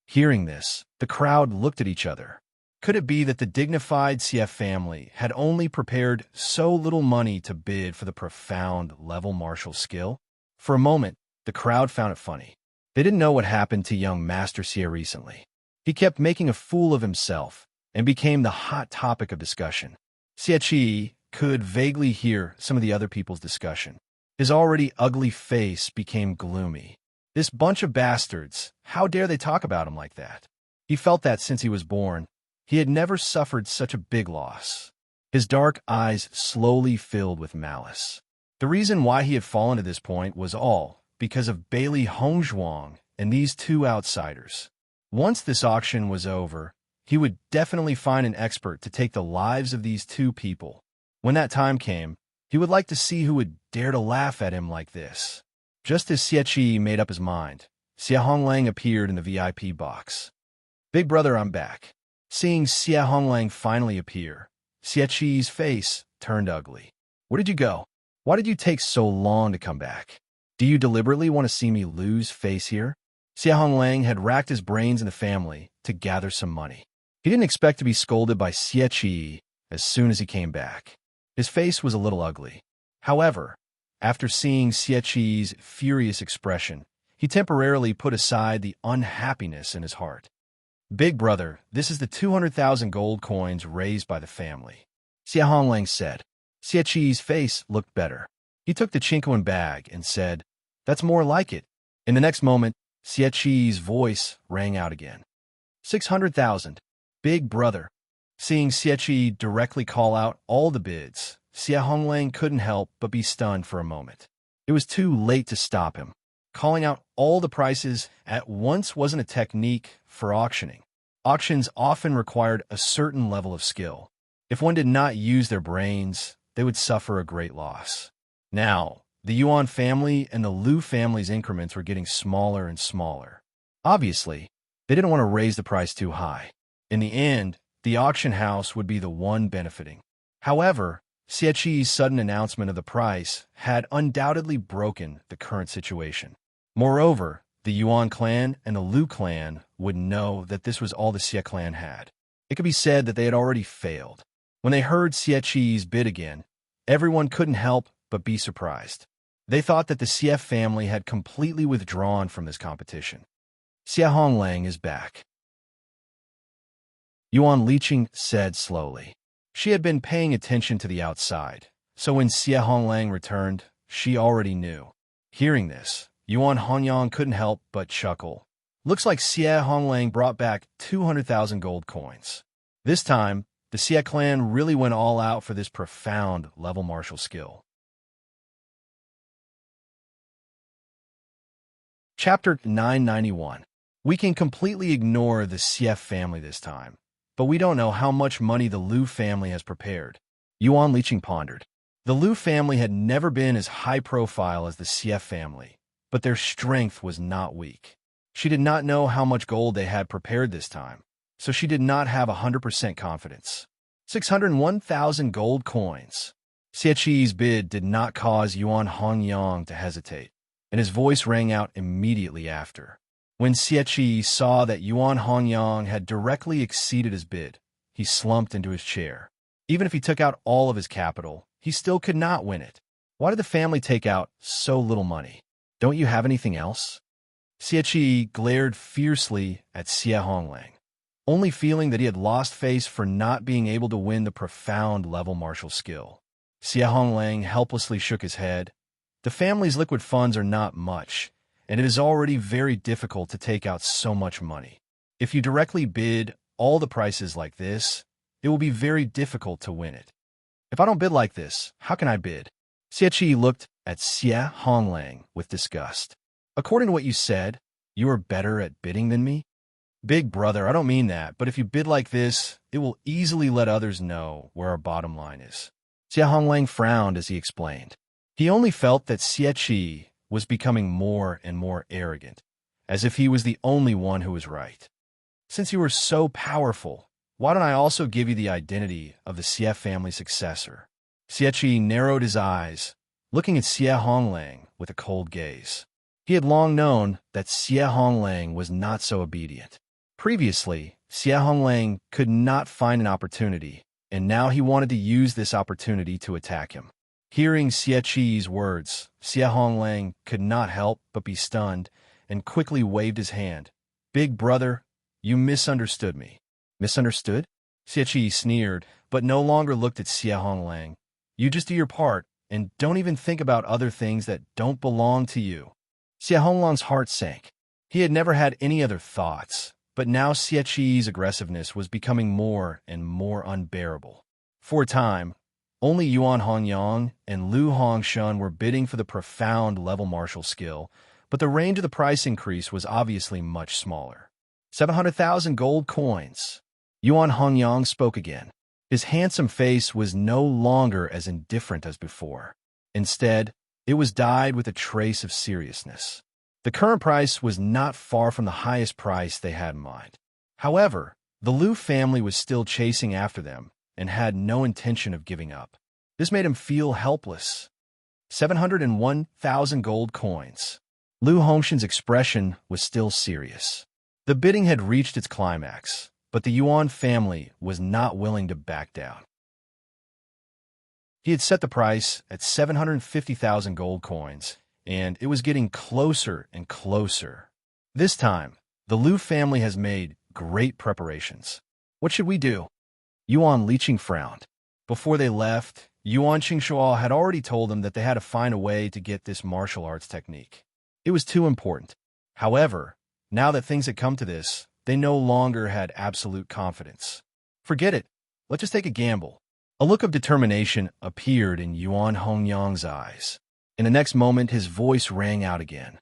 Speaker 1: Hearing this, the crowd looked at each other. Could it be that the dignified Xie family had only prepared so little money to bid for the profound level martial skill? For a moment, the crowd found it funny. They didn't know what happened to young Master Xie recently. He kept making a fool of himself and became the hot topic of discussion. Xie could vaguely hear some of the other people's discussion. His already ugly face became gloomy. This bunch of bastards, how dare they talk about him like that? He felt that since he was born, he had never suffered such a big loss. His dark eyes slowly filled with malice. The reason why he had fallen to this point was all because of Bailey Hongzhuang and these 2 outsiders. Once this auction was over, he would definitely find an expert to take the lives of these two people. When that time came, he would like to see who would dare to laugh at him like this. Just as Xie made up his mind, Xie Honglang appeared in the VIP box. "Big brother, I'm back." Seeing Xie Honglang finally appear, Xie's face turned ugly. "Where did you go? Why did you take so long to come back? Do you deliberately want to see me lose face here?" Xie Honglang had racked his brains in the family to gather some money. He didn't expect to be scolded by Xie as soon as he came back. His face was a little ugly. However, after seeing Xie's furious expression, he temporarily put aside the unhappiness in his heart. "Big brother, this is the 200,000 gold coins raised by the family," Xie Honglang said. Xie's face looked better. He took the Chinquan bag and said, "That's more like it." In the next moment, Xie's voice rang out again. 600,000. Big brother. Seeing Xie directly call out all the bids, Xie Honglang couldn't help but be stunned for a moment. It was too late to stop him. Calling out all the prices at once wasn't a technique for auctioning. Auctions often required a certain level of skill. If one did not use their brains, they would suffer a great loss. Now, the Yuan family and the Lu family's increments were getting smaller and smaller. Obviously, they didn't want to raise the price too high. In the end, the auction house would be the one benefiting. However, Xie's sudden announcement of the price had undoubtedly broken the current situation. Moreover, the Yuan clan and the Lu clan would know that this was all the Xie clan had. It could be said that they had already failed. When they heard Xie's bid again, everyone couldn't help but be surprised. They thought that the Xie family had completely withdrawn from this competition. Xie Honglang is back, Yuan Liqing said slowly. She had been paying attention to the outside, so when Xie Honglang returned, she already knew. Hearing this, Yuan Hongyang couldn't help but chuckle. Looks like Xie Honglang brought back 200,000 gold coins. This time, the Xie clan really went all out for this profound level martial skill. Chapter 991. We can completely ignore the Xie family this time, but we don't know how much money the Lu family has prepared. Yuan Liqing pondered. The Lu family had never been as high profile as the Xie family, but their strength was not weak. She did not know how much gold they had prepared this time, so she did not have 100% confidence. 601,000 gold coins. Xie's bid did not cause Yuan Hongyang to hesitate, and his voice rang out immediately after. When Xie saw that Yuan Hongyang had directly exceeded his bid, he slumped into his chair. Even if he took out all of his capital, he still could not win it. Why did the family take out so little money? Don't you have anything else? Xie glared fiercely at Xie Honglang, only feeling that he had lost face for not being able to win the profound level martial skill. Xie Honglang helplessly shook his head. The family's liquid funds are not much, and it is already very difficult to take out so much money. If you directly bid all the prices like this, it will be very difficult to win it. If I don't bid like this, how can I bid? Xie looked at Xie Honglang with disgust. According to what you said, you are better at bidding than me? Big brother, I don't mean that, but if you bid like this, it will easily let others know where our bottom line is. Xie Honglang frowned as he explained. He only felt that Xie was becoming more and more arrogant, as if he was the only one who was right. Since you are so powerful, why don't I also give you the identity of the Xie family successor? Xie narrowed his eyes, looking at Xie Honglang with a cold gaze. He had long known that Xie Honglang was not so obedient. Previously, Xie Honglang could not find an opportunity, and now he wanted to use this opportunity to attack him. Hearing Xie's words, Xie Honglang could not help but be stunned and quickly waved his hand. Big brother, you misunderstood me. Misunderstood? Xie sneered, but no longer looked at Xie Honglang. You just do your part, and don't even think about other things that don't belong to you. Xie Honglang's heart sank. He had never had any other thoughts, but now Xie's aggressiveness was becoming more and more unbearable. For a time, only Yuan Hongyang and Lu Hongshun were bidding for the profound level martial skill, but the range of the price increase was obviously much smaller. 700,000 gold coins. Yuan Hongyang spoke again. His handsome face was no longer as indifferent as before. Instead, it was dyed with a trace of seriousness. The current price was not far from the highest price they had in mind. However, the Liu family was still chasing after them and had no intention of giving up. This made him feel helpless. 701,000 gold coins. Liu Hongshan's expression was still serious. The bidding had reached its climax, but the Yuan family was not willing to back down. He had set the price at 750,000 gold coins, and it was getting closer and closer. This time, the Liu family has made great preparations. What should we do? Yuan Liqing frowned. Before they left, Yuan Qingshuo had already told them that they had to find a way to get this martial arts technique. It was too important. However, now that things had come to this, they no longer had absolute confidence. Forget it. Let's just take a gamble. A look of determination appeared in Yuan Hongyang's eyes. In the next moment, his voice rang out again.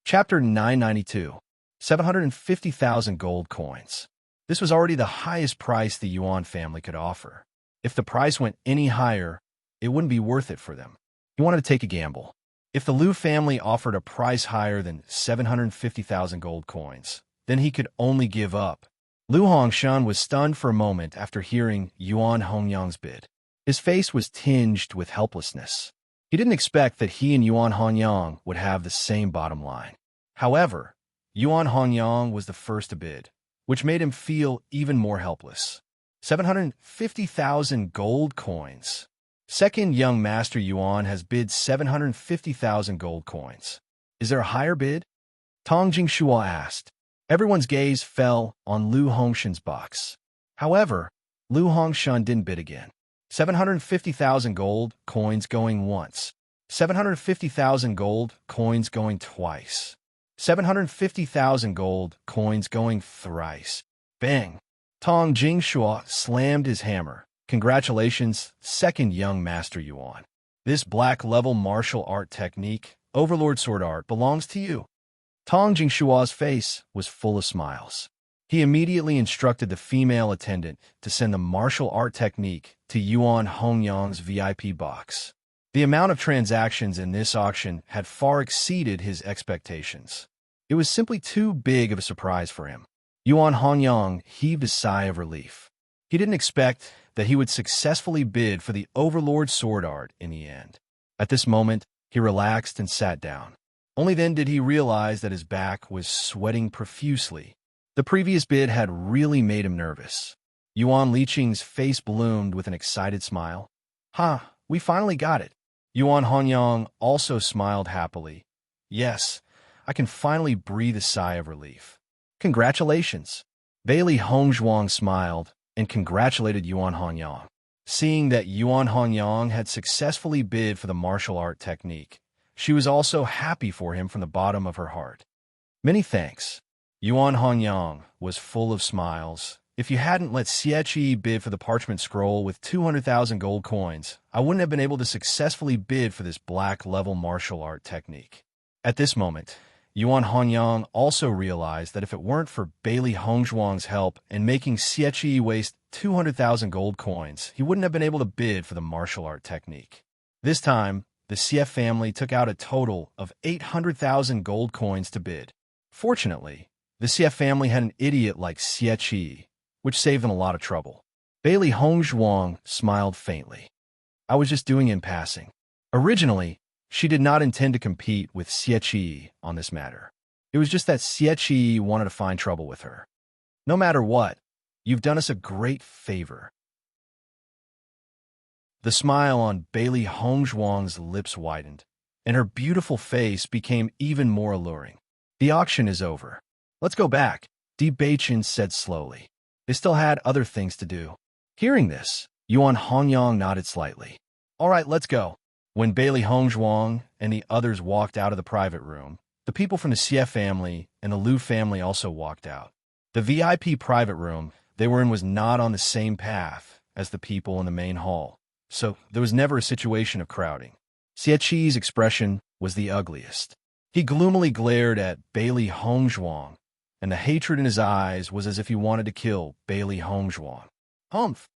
Speaker 1: Chapter 992. 750,000 gold coins. This was already the highest price the Yuan family could offer. If the price went any higher, it wouldn't be worth it for them. He wanted to take a gamble. If the Liu family offered a price higher than 750,000 gold coins, then he could only give up. Liu Hongshan was stunned for a moment after hearing Yuan Hongyang's bid. His face was tinged with helplessness. He didn't expect that he and Yuan Hongyang would have the same bottom line. However, Yuan Hongyang was the first to bid, which made him feel even more helpless. 750,000 gold coins. Second young master Yuan has bid 750,000 gold coins. Is there a higher bid? Tong Jingshua asked. Everyone's gaze fell on Liu Hongshan's box. However, Liu Hongshan didn't bid again. 750,000 gold coins going once. 750,000 gold coins going twice. 750,000 gold coins going thrice. Bang! Tong Jingshua slammed his hammer. Congratulations, second young master Yuan. This black-level martial art technique, Overlord Sword Art, belongs to you. Tong Jingshua's face was full of smiles. He immediately instructed the female attendant to send the martial art technique to Yuan Hongyang's VIP box. The amount of transactions in this auction had far exceeded his expectations. It was simply too big of a surprise for him. Yuan Hongyang heaved a sigh of relief. He didn't expect that he would successfully bid for the Overlord Sword Art in the end. At this moment, he relaxed and sat down. Only then did he realize that his back was sweating profusely. The previous bid had really made him nervous. Yuan Liqing's face bloomed with an excited smile. Ha, we finally got it. Yuan Hongyang also smiled happily. Yes, I can finally breathe a sigh of relief. Congratulations. Bailey Hongzhuang smiled and congratulated Yuan Hongyang. Seeing that Yuan Hongyang had successfully bid for the martial art technique, she was also happy for him from the bottom of her heart. Many thanks. Yuan Hongyang was full of smiles. If you hadn't let Xie bid for the parchment scroll with 200,000 gold coins, I wouldn't have been able to successfully bid for this black-level martial art technique. At this moment, Yuan Hongyang also realized that if it weren't for Bailey Hongzhuang's help in making Xie waste 200,000 gold coins, he wouldn't have been able to bid for the martial art technique. This time, the Xie family took out a total of 800,000 gold coins to bid. Fortunately, the Xie family had an idiot like Xie, which saved them a lot of trouble. Bailey Hongzhuang smiled faintly. I was just doing it in passing. Originally, she did not intend to compete with Xie on this matter. It was just that Xie wanted to find trouble with her. No matter what, you've done us a great favor. The smile on Bailey Hongzhuang's lips widened, and her beautiful face became even more alluring. The auction is over. Let's go back, Bewitching said slowly. They still had other things to do. Hearing this, Yuan Hongyang nodded slightly. All right, let's go. When Bailey Hongzhuang and the others walked out of the private room, the people from the Xie family and the Liu family also walked out. The VIP private room they were in was not on the same path as the people in the main hall, so there was never a situation of crowding. Xie expression was the ugliest. He gloomily glared at Bailey Hongzhuang, and the hatred in his eyes was as if he wanted to kill Bailey Hongzhuang. Humph.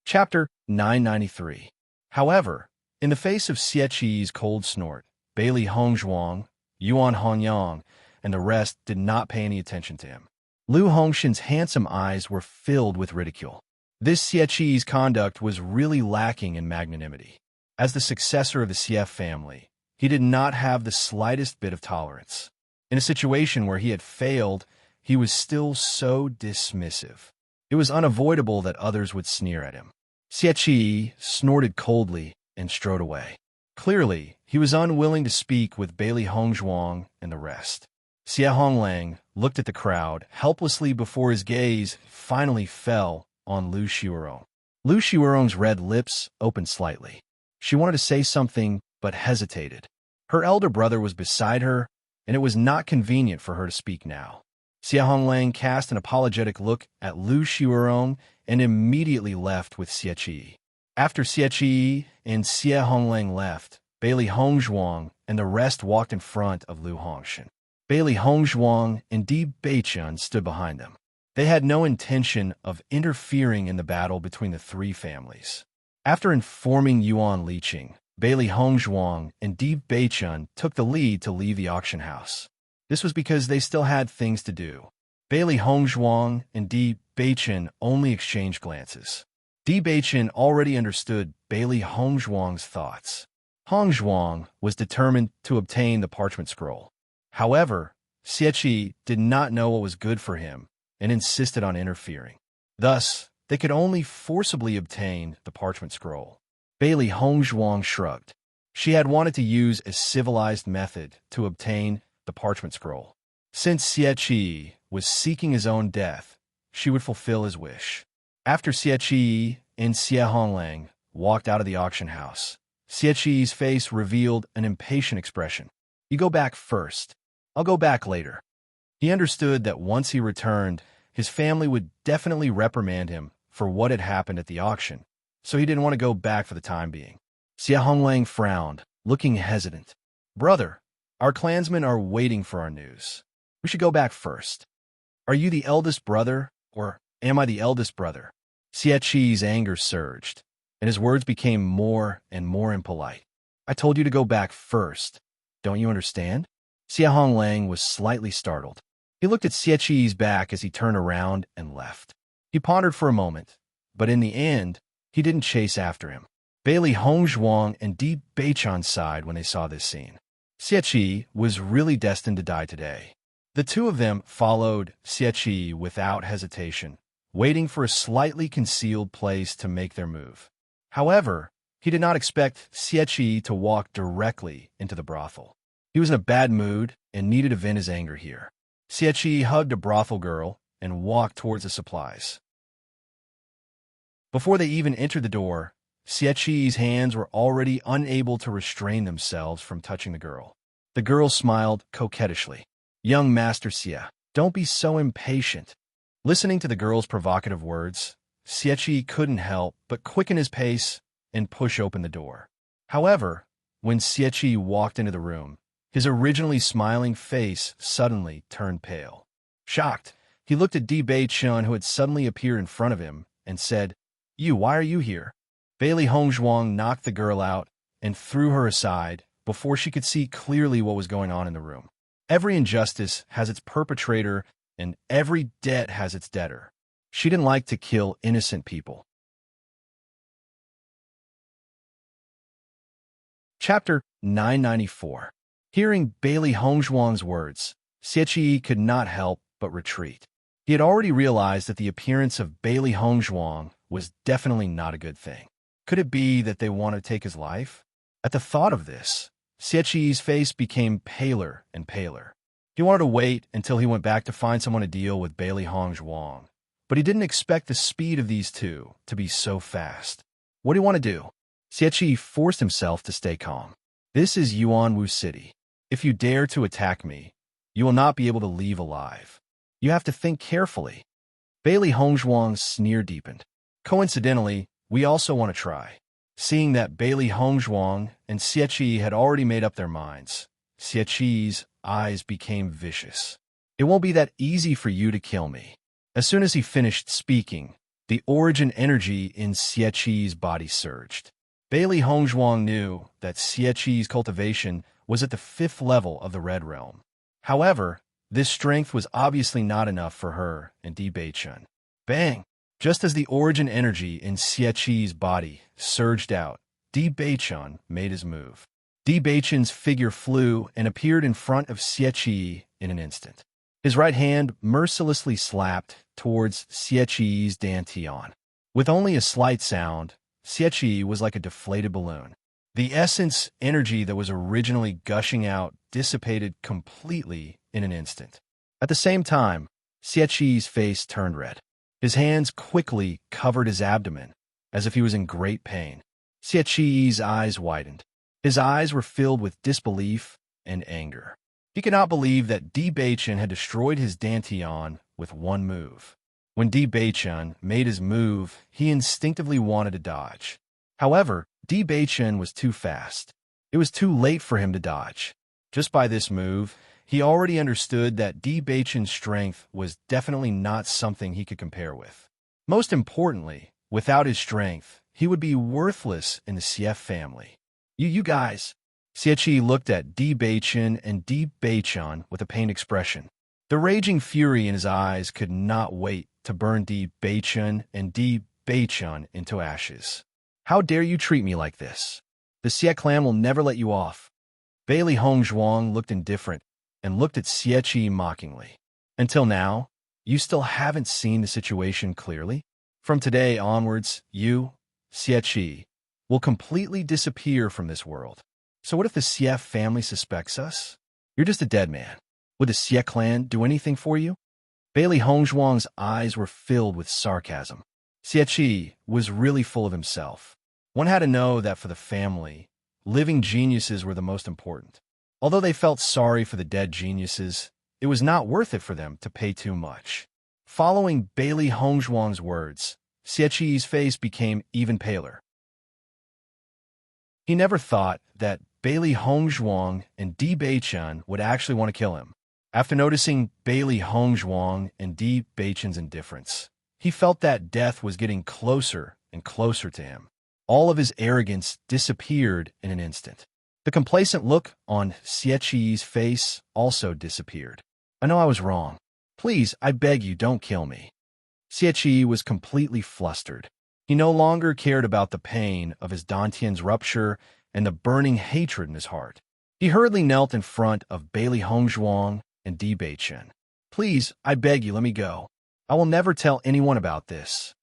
Speaker 1: Chapter 993. However, in the face of Xie Qi's cold snort, Bailey Hongzhuang, Yuan Hongyang, and the rest did not pay any attention to him. Lu Hongshan's handsome eyes were filled with ridicule. This Xie Qi's conduct was really lacking in magnanimity. As the successor of the Xie family, he did not have the slightest bit of tolerance. In a situation where he had failed, he was still so dismissive. It was unavoidable that others would sneer at him. Xie Qi snorted coldly and strode away. Clearly, he was unwilling to speak with Bailey Hongzhuang and the rest. Xie Honglang looked at the crowd helplessly before his gaze finally fell on Lu Xiurong. Lu Xiurong's red lips opened slightly. She wanted to say something, but hesitated. Her elder brother was beside her, and it was not convenient for her to speak now. Xie Honglang cast an apologetic look at Lu Xiurong and immediately left with Xie Qi. After Xie Qi and Xie Honglang left, Bailey Hongzhuang and the rest walked in front of Lu Hongshan. Bailey Hongzhuang and Di Beichun stood behind them. They had no intention of interfering in the battle between the three families. After informing Yuan Liqing, Bailey Hongzhuang and Di Beichun took the lead to leave the auction house. This was because they still had things to do. Bailey Hongzhuang and Di Beichun only exchanged glances. Di Beichun already understood Bailey Hongzhuang's thoughts. Hongzhuang was determined to obtain the parchment scroll. However, Xie Qi did not know what was good for him and insisted on interfering. Thus, they could only forcibly obtain the parchment scroll. Bailey Hongzhuang shrugged. She had wanted to use a civilized method to obtain the parchment scroll. Since Xie Qi was seeking his own death, she would fulfill his wish. After Xie Qi and Xie Honglang walked out of the auction house, Xie Qi's face revealed an impatient expression. You go back first. I'll go back later. He understood that once he returned, his family would definitely reprimand him for what had happened at the auction, so he didn't want to go back for the time being. Xie Honglang frowned, looking hesitant. Brother, our clansmen are waiting for our news. We should go back first. Are you the eldest brother, or am I the eldest brother? Xie Qi's anger surged, and his words became more and more impolite. I told you to go back first. Don't you understand? Xie Honglang was slightly startled. He looked at Xie Qi's back as he turned around and left. He pondered for a moment, but in the end, he didn't chase after him. Bailey Hongzhuang and Di Beichun sighed when they saw this scene. Xie Qi was really destined to die today. The two of them followed Xie Qi without hesitation, waiting for a slightly concealed place to make their move. However, he did not expect Xie Qi to walk directly into the brothel. He was in a bad mood and needed to vent his anger here. Xie Qi hugged a brothel girl and walked towards the supplies. Before they even entered the door, Xie Qi's hands were already unable to restrain themselves from touching the girl. The girl smiled coquettishly. Young Master Xie, don't be so impatient. Listening to the girl's provocative words, Xie Qi couldn't help but quicken his pace and push open the door. However, when Xie Qi walked into the room, his originally smiling face suddenly turned pale. Shocked, he looked at Di Beichun, who had suddenly appeared in front of him, and said, why are you here? Bailey Hongzhuang knocked the girl out and threw her aside before she could see clearly what was going on in the room. Every injustice has its perpetrator, and every debt has its debtor. She didn't like to kill innocent people. Chapter 994. Hearing Bailey Hongzhuang's words, Xie Qi could not help but retreat. He had already realized that the appearance of Bailey Hongzhuang was definitely not a good thing. Could it be that they wanted to take his life? At the thought of this, Xie Qi's face became paler and paler. He wanted to wait until he went back to find someone to deal with Bailey Hongzhuang, but he didn't expect the speed of these two to be so fast. What do you want to do? Xie Qi forced himself to stay calm. This is Yuanwu City. If you dare to attack me, you will not be able to leave alive. You have to think carefully. Bailey Hongzhuang's sneer deepened. Coincidentally, we also want to try. Seeing that Bailey Hongzhuang and Xie had already made up their minds, Xie's eyes became vicious. It won't be that easy for you to kill me. As soon as he finished speaking, the origin energy in Xie's body surged. Bailey Hongzhuang knew that Xie's cultivation was at the 5th level of the Red Realm. However, this strength was obviously not enough for her and Di Beichun. Bang! Just as the origin energy in Xie's body surged out, Di Beichun made his move. Di Beichun's figure flew and appeared in front of Xie in an instant. His right hand mercilessly slapped towards Xie's dantian. With only a slight sound, Xie was like a deflated balloon. The essence energy that was originally gushing out dissipated completely in an instant. At the same time, Xie's face turned red. His hands quickly covered his abdomen, as if he was in great pain. Xie's eyes widened. His eyes were filled with disbelief and anger. He could not believe that Di Beichun had destroyed his dantian with one move. When Di Beichun made his move, he instinctively wanted to dodge. However, Di Beichun was too fast. It was too late for him to dodge. Just by this move, he already understood that Di Beichun's strength was definitely not something he could compare with. Most importantly, without his strength, he would be worthless in the Xie family. You guys. Xie looked at Di Beichun and Di Beichun with a pained expression. The raging fury in his eyes could not wait to burn Di Beichun and Di Beichun into ashes. How dare you treat me like this? The Xie clan will never let you off. Bailey Hongzhuang looked indifferent and looked at Xie mockingly. Until now, you still haven't seen the situation clearly? From today onwards, you, Xie, will completely disappear from this world. So what if the Xie family suspects us? You're just a dead man. Would the Xie clan do anything for you? Bailey Hongzhuang's eyes were filled with sarcasm. Xie was really full of himself. One had to know that for the family, living geniuses were the most important. Although they felt sorry for the dead geniuses, it was not worth it for them to pay too much. Following Bailey Hongzhuang's words, Xie's face became even paler. He never thought that Bailey Hongzhuang and Di Beichun would actually want to kill him. After noticing Bailey Hongzhuang and Di Beichun's indifference, he felt that death was getting closer and closer to him. All of his arrogance disappeared in an instant. The complacent look on Xie's face also disappeared. I know I was wrong. Please, I beg you, don't kill me. Xie was completely flustered. He no longer cared about the pain of his dantian's rupture and the burning hatred in his heart. He hurriedly knelt in front of Bailey Hongzhuang and Di Beichun. Please, I beg you, let me go. I will never tell anyone about this.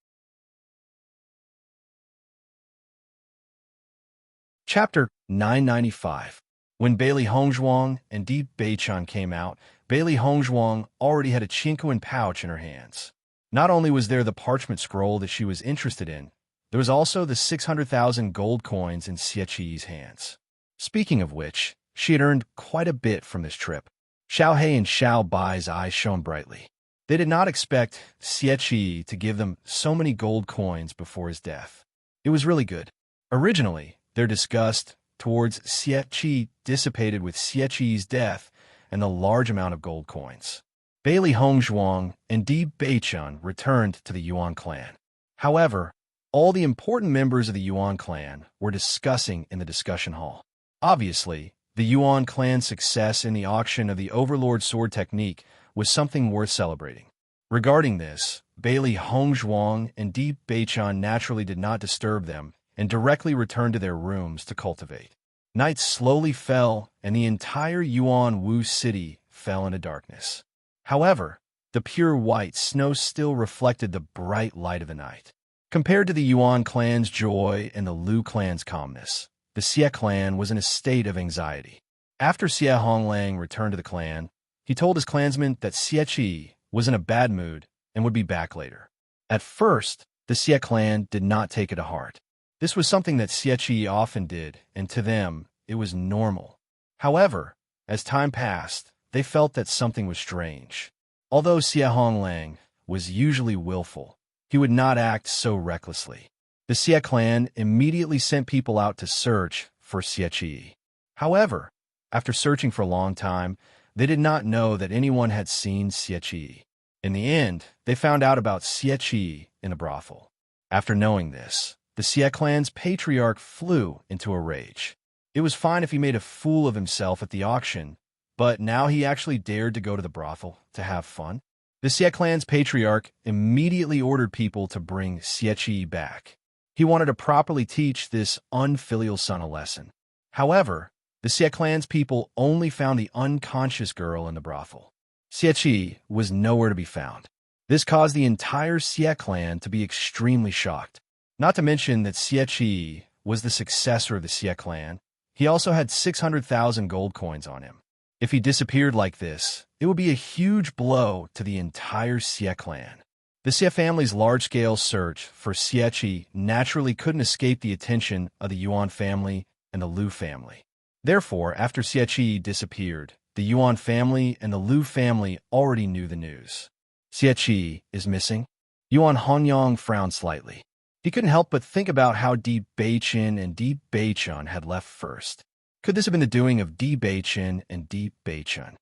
Speaker 1: Chapter 995. When Bailey Hongzhuang and Di Beichun came out, Bailey Hongzhuang already had a Qinkuan pouch in her hands. Not only was there the parchment scroll that she was interested in, there was also the 600,000 gold coins in Xie's hands. Speaking of which, she had earned quite a bit from this trip. Xiao He and Xiao Bai's eyes shone brightly. They did not expect Xie to give them so many gold coins before his death. It was really good. Originally, their disgust towards Xie dissipated with Xie's death and the large amount of gold coins. Bailey Hongzhuang and Di Beichun returned to the Yuan clan. However, all the important members of the Yuan clan were discussing in the discussion hall. Obviously, the Yuan clan's success in the auction of the Overlord Sword technique was something worth celebrating. Regarding this, Bailey Hongzhuang and Di Beichun naturally did not disturb them and directly returned to their rooms to cultivate. Night slowly fell, and the entire Yuan Wu city fell into darkness. However, the pure white snow still reflected the bright light of the night. Compared to the Yuan clan's joy and the Lu clan's calmness, the Xie clan was in a state of anxiety. After Xie Honglang returned to the clan, he told his clansmen that Xie was in a bad mood and would be back later. At first, the Xie clan did not take it to heart. This was something that Xie often did, and to them, it was normal. However, as time passed, they felt that something was strange. Although Xie Honglang was usually willful, he would not act so recklessly. The Xie clan immediately sent people out to search for Xie. However, after searching for a long time, they did not know that anyone had seen Xie. In the end, they found out about Xie in a brothel. After knowing this, the Xie clan's patriarch flew into a rage. It was fine if he made a fool of himself at the auction, but now he actually dared to go to the brothel to have fun. The Xie clan's patriarch immediately ordered people to bring Xie back. He wanted to properly teach this unfilial son a lesson. However, the Xie clan's people only found the unconscious girl in the brothel. Xie was nowhere to be found. This caused the entire Xie clan to be extremely shocked. Not to mention that Xie was the successor of the Xie clan. He also had 600,000 gold coins on him. If he disappeared like this, it would be a huge blow to the entire Xie clan. The Xie family's large-scale search for Xie naturally couldn't escape the attention of the Yuan family and the Lu family. Therefore, after Xie disappeared, the Yuan family and the Lu family already knew the news. Xie is missing. Yuan Honyang frowned slightly. He couldn't help but think about how Di Beichen and Di Beichun had left first. Could this have been the doing of Di Beichen and Di Beichun?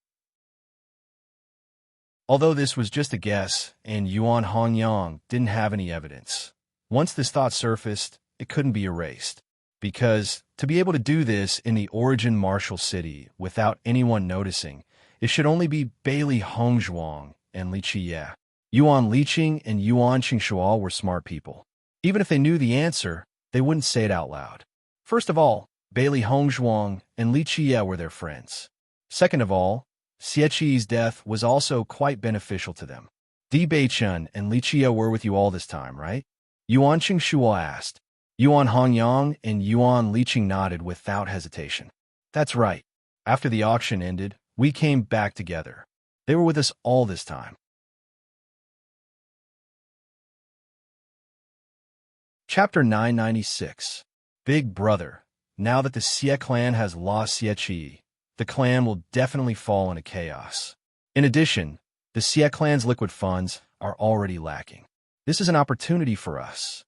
Speaker 1: Although this was just a guess, and Yuan Honyang didn't have any evidence, once this thought surfaced, it couldn't be erased. Because, to be able to do this in the origin martial city without anyone noticing, it should only be Bailey Hongzhuang and Li Qiye. Yuan Liqing and Yuan Qingshuo were smart people. Even if they knew the answer, they wouldn't say it out loud. First of all, Bailey Hongzhuang and Li Qiye were their friends. Second of all, Xie's death was also quite beneficial to them. Di Beichun and Li Qiye were with you all this time, right? Yuan Qingshuo asked. Yuan Honyang and Yuan Liqing nodded without hesitation. That's right. After the auction ended, we came back together. They were with us all this time. Chapter 996. Big Brother. Now that the Xie clan has lost Xie, the clan will definitely fall into chaos. In addition, the Xie clan's liquid funds are already lacking. This is an opportunity for us.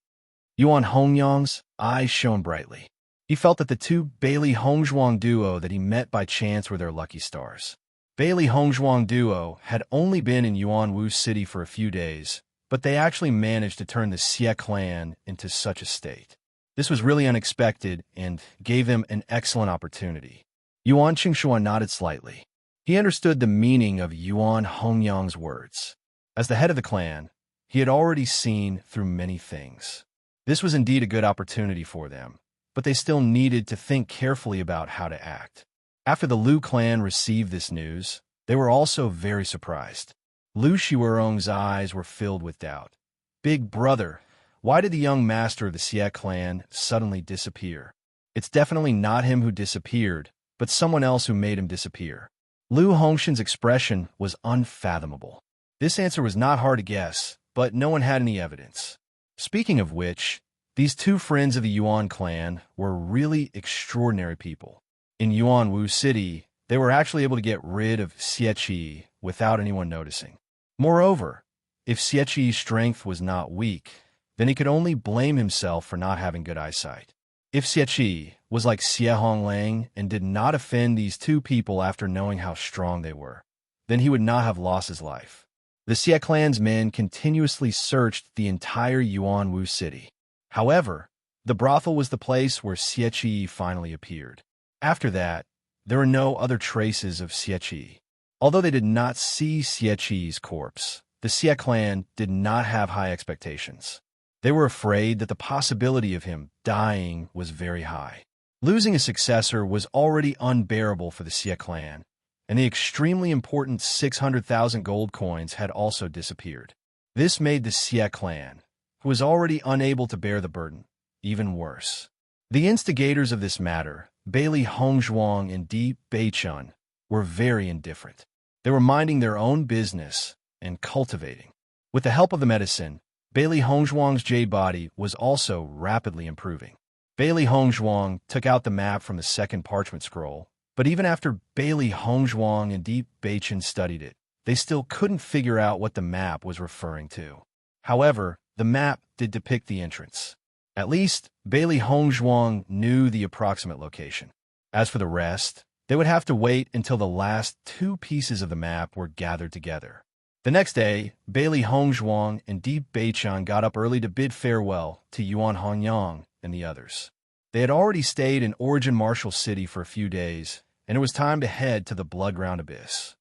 Speaker 1: Yuan Hongyang's eyes shone brightly. He felt that the two Bailey Hongzhuang duo that he met by chance were their lucky stars. Bailey Hongzhuang duo had only been in Yuanwu City for a few days, but they actually managed to turn the Xie clan into such a state. This was really unexpected and gave them an excellent opportunity. Yuan Qingshuo nodded slightly. He understood the meaning of Yuan Hongyang's words. As the head of the clan, he had already seen through many things. This was indeed a good opportunity for them, but they still needed to think carefully about how to act. After the Lu clan received this news, they were also very surprised. Lu Xiwerong's eyes were filled with doubt. Big Brother, why did the young master of the Xie clan suddenly disappear? It's definitely not him who disappeared, but someone else who made him disappear. Lu Hongshan's expression was unfathomable. This answer was not hard to guess, but no one had any evidence. Speaking of which, these two friends of the Yuan clan were really extraordinary people. In Yuanwu City, they were actually able to get rid of Xie without anyone noticing. Moreover, if Xie's strength was not weak, then he could only blame himself for not having good eyesight. If Xie was like Xie Honglang and did not offend these two people after knowing how strong they were, then he would not have lost his life. The Xie clan's men continuously searched the entire Yuanwu City. However, the brothel was the place where Xie finally appeared. After that, there were no other traces of Xie. Although they did not see Xie's corpse, the Xie clan did not have high expectations. They were afraid that the possibility of him dying was very high. Losing a successor was already unbearable for the Xie clan, and the extremely important 600,000 gold coins had also disappeared. This made the Xie clan, who was already unable to bear the burden, even worse. The instigators of this matter, Bailey Hongzhuang and Di Beichun, were very indifferent. They were minding their own business and cultivating. With the help of the medicine, Bailey Hongzhuang's jade body was also rapidly improving. Bailey Hongzhuang took out the map from the second parchment scroll, but even after Bailey Hongzhuang and Di Beichun studied it, they still couldn't figure out what the map was referring to. However, the map did depict the entrance. At least, Bailey Hongzhuang knew the approximate location. As for the rest, they would have to wait until the last two pieces of the map were gathered together. The next day, Bailey Hongzhuang and Di Beichun got up early to bid farewell to Yuan Hongyang and the others. They had already stayed in Origin Martial City for a few days, and it was time to head to the Bloodground Abyss.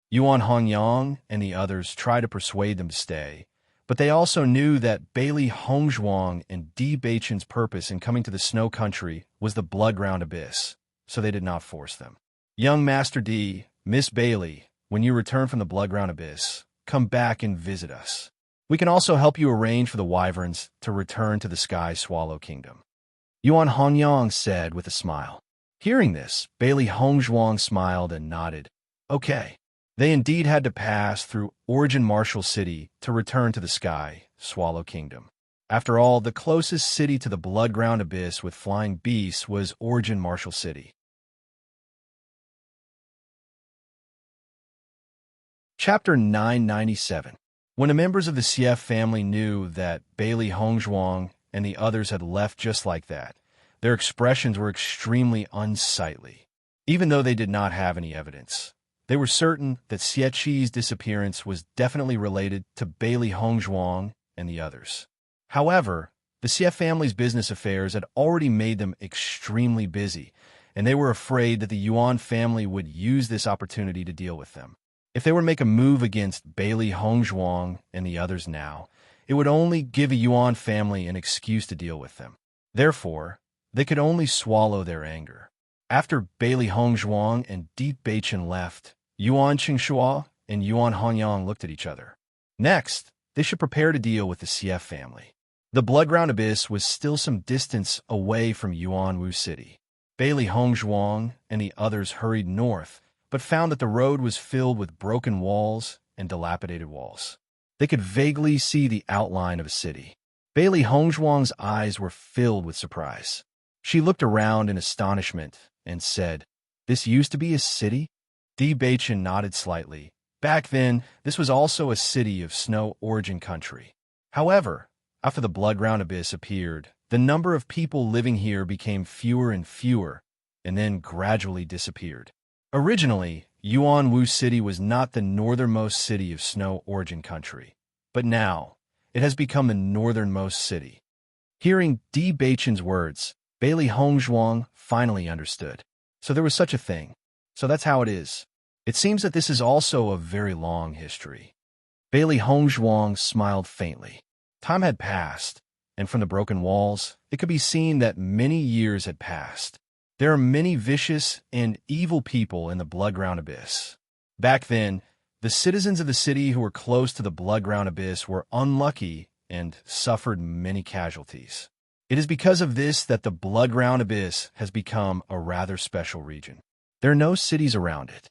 Speaker 1: Yuan Hongyang and the others tried to persuade them to stay, but they also knew that Bailey Hongzhuang and Di Beichun's purpose in coming to the Snow Country was the Bloodground Abyss, so they did not force them. Young Master Di, Miss Bailey, when you return from the Bloodground Abyss, come back and visit us. We can also help you arrange for the wyverns to return to the Sky Swallow Kingdom. Yuan Hongyang said with a smile. Hearing this, Bailey Hongzhuang smiled and nodded. Okay. They indeed had to pass through Origin Martial City to return to the Sky Swallow Kingdom. After all, the closest city to the Bloodground Abyss with flying beasts was Origin Martial City. Chapter 997. When the members of the CF family knew that Bailey Hongzhuang and the others had left just like that, their expressions were extremely unsightly. Even though they did not have any evidence, they were certain that Xie Qi's disappearance was definitely related to Bailey Hongzhuang and the others. However, the CF family's business affairs had already made them extremely busy, and they were afraid that the Yuan family would use this opportunity to deal with them. If they were to make a move against Bailey Hongzhuang and the others now, it would only give the Yuan family an excuse to deal with them. Therefore, they could only swallow their anger. After Bailey Hongzhuang and Di Beichun left, Yuan Qingxua and Yuan Hongyang looked at each other. Next, they should prepare to deal with the CF family. The Bloodground Abyss was still some distance away from Yuanwu City. Bailey Hongzhuang and the others hurried north, but found that the road was filled with broken walls and dilapidated walls. They could vaguely see the outline of a city. Bailey Hongzhuang's eyes were filled with surprise. She looked around in astonishment and said, "This used to be a city?" Di Beichun nodded slightly. Back then, this was also a city of Snow Origin Country. However, after the Bloodground Abyss appeared, the number of people living here became fewer and fewer, and then gradually disappeared. Originally, Yuanwu City was not the northernmost city of Snow Origin Country, but now it has become the northernmost city. Hearing Di Beichun's words, Bailey Hongzhuang finally understood. So there was such a thing. So that's how it is. It seems that this is also a very long history. Bailey Hongzhuang smiled faintly. Time had passed, and from the broken walls, it could be seen that many years had passed. There are many vicious and evil people in the Bloodground Abyss. Back then, the citizens of the city who were close to the Bloodground Abyss were unlucky and suffered many casualties. It is because of this that the Bloodground Abyss has become a rather special region. There are no cities around it.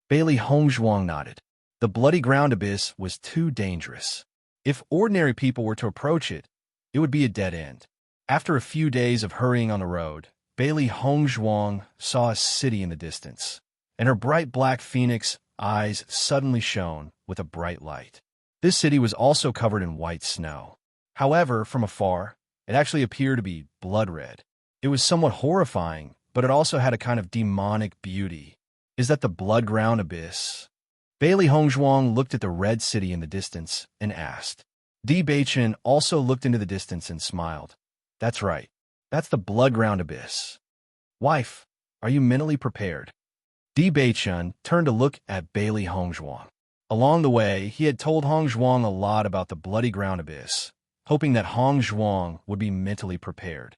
Speaker 1: Bailey Hongzhuang nodded. The Bloody Ground Abyss was too dangerous. If ordinary people were to approach it, it would be a dead end. After a few days of hurrying on the road, Bailey Hongzhuang saw a city in the distance, and her bright black phoenix eyes suddenly shone with a bright light. This city was also covered in white snow. However, from afar, it actually appeared to be blood red. It was somewhat horrifying, but it also had a kind of demonic beauty. Is that the Bloodground Abyss? Bailey Hongzhuang looked at the red city in the distance and asked. Di Beichun also looked into the distance and smiled. That's right. That's the Bloodground Abyss. Wife, are you mentally prepared? Di Beichun turned to look at Bailey Hongzhuang. Along the way, he had told Hongzhuang a lot about the Bloody Ground Abyss, hoping that Hongzhuang would be mentally prepared.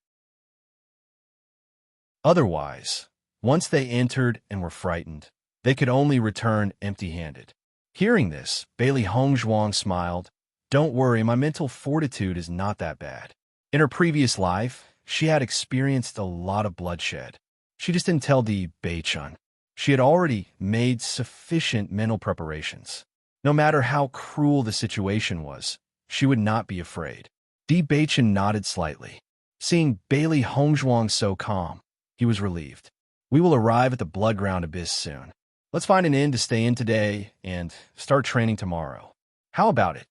Speaker 1: Otherwise, once they entered and were frightened, they could only return empty-handed. Hearing this, Bailey Hongzhuang smiled. Don't worry, my mental fortitude is not that bad. In her previous life, she had experienced a lot of bloodshed. She just didn't tell Di Beichun. She had already made sufficient mental preparations. No matter how cruel the situation was, she would not be afraid. Di Beichun nodded slightly. Seeing Bailey Hongzhuang so calm, he was relieved. We will arrive at the Bloodground Abyss soon. Let's find an inn to stay in today and start training tomorrow. How about it?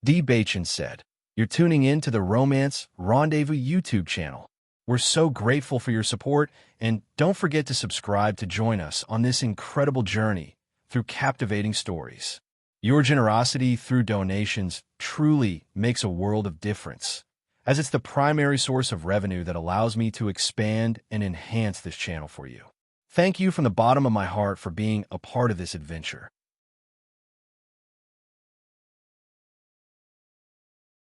Speaker 1: Di Beichun said. You're tuning in to the Romance Rendezvous YouTube channel. We're so grateful for your support, and don't forget to subscribe to join us on this incredible journey through captivating stories. Your generosity through donations truly makes a world of difference, as it's the primary source of revenue that allows me to expand and enhance this channel for you. Thank you from the bottom of my heart for being a part of this adventure.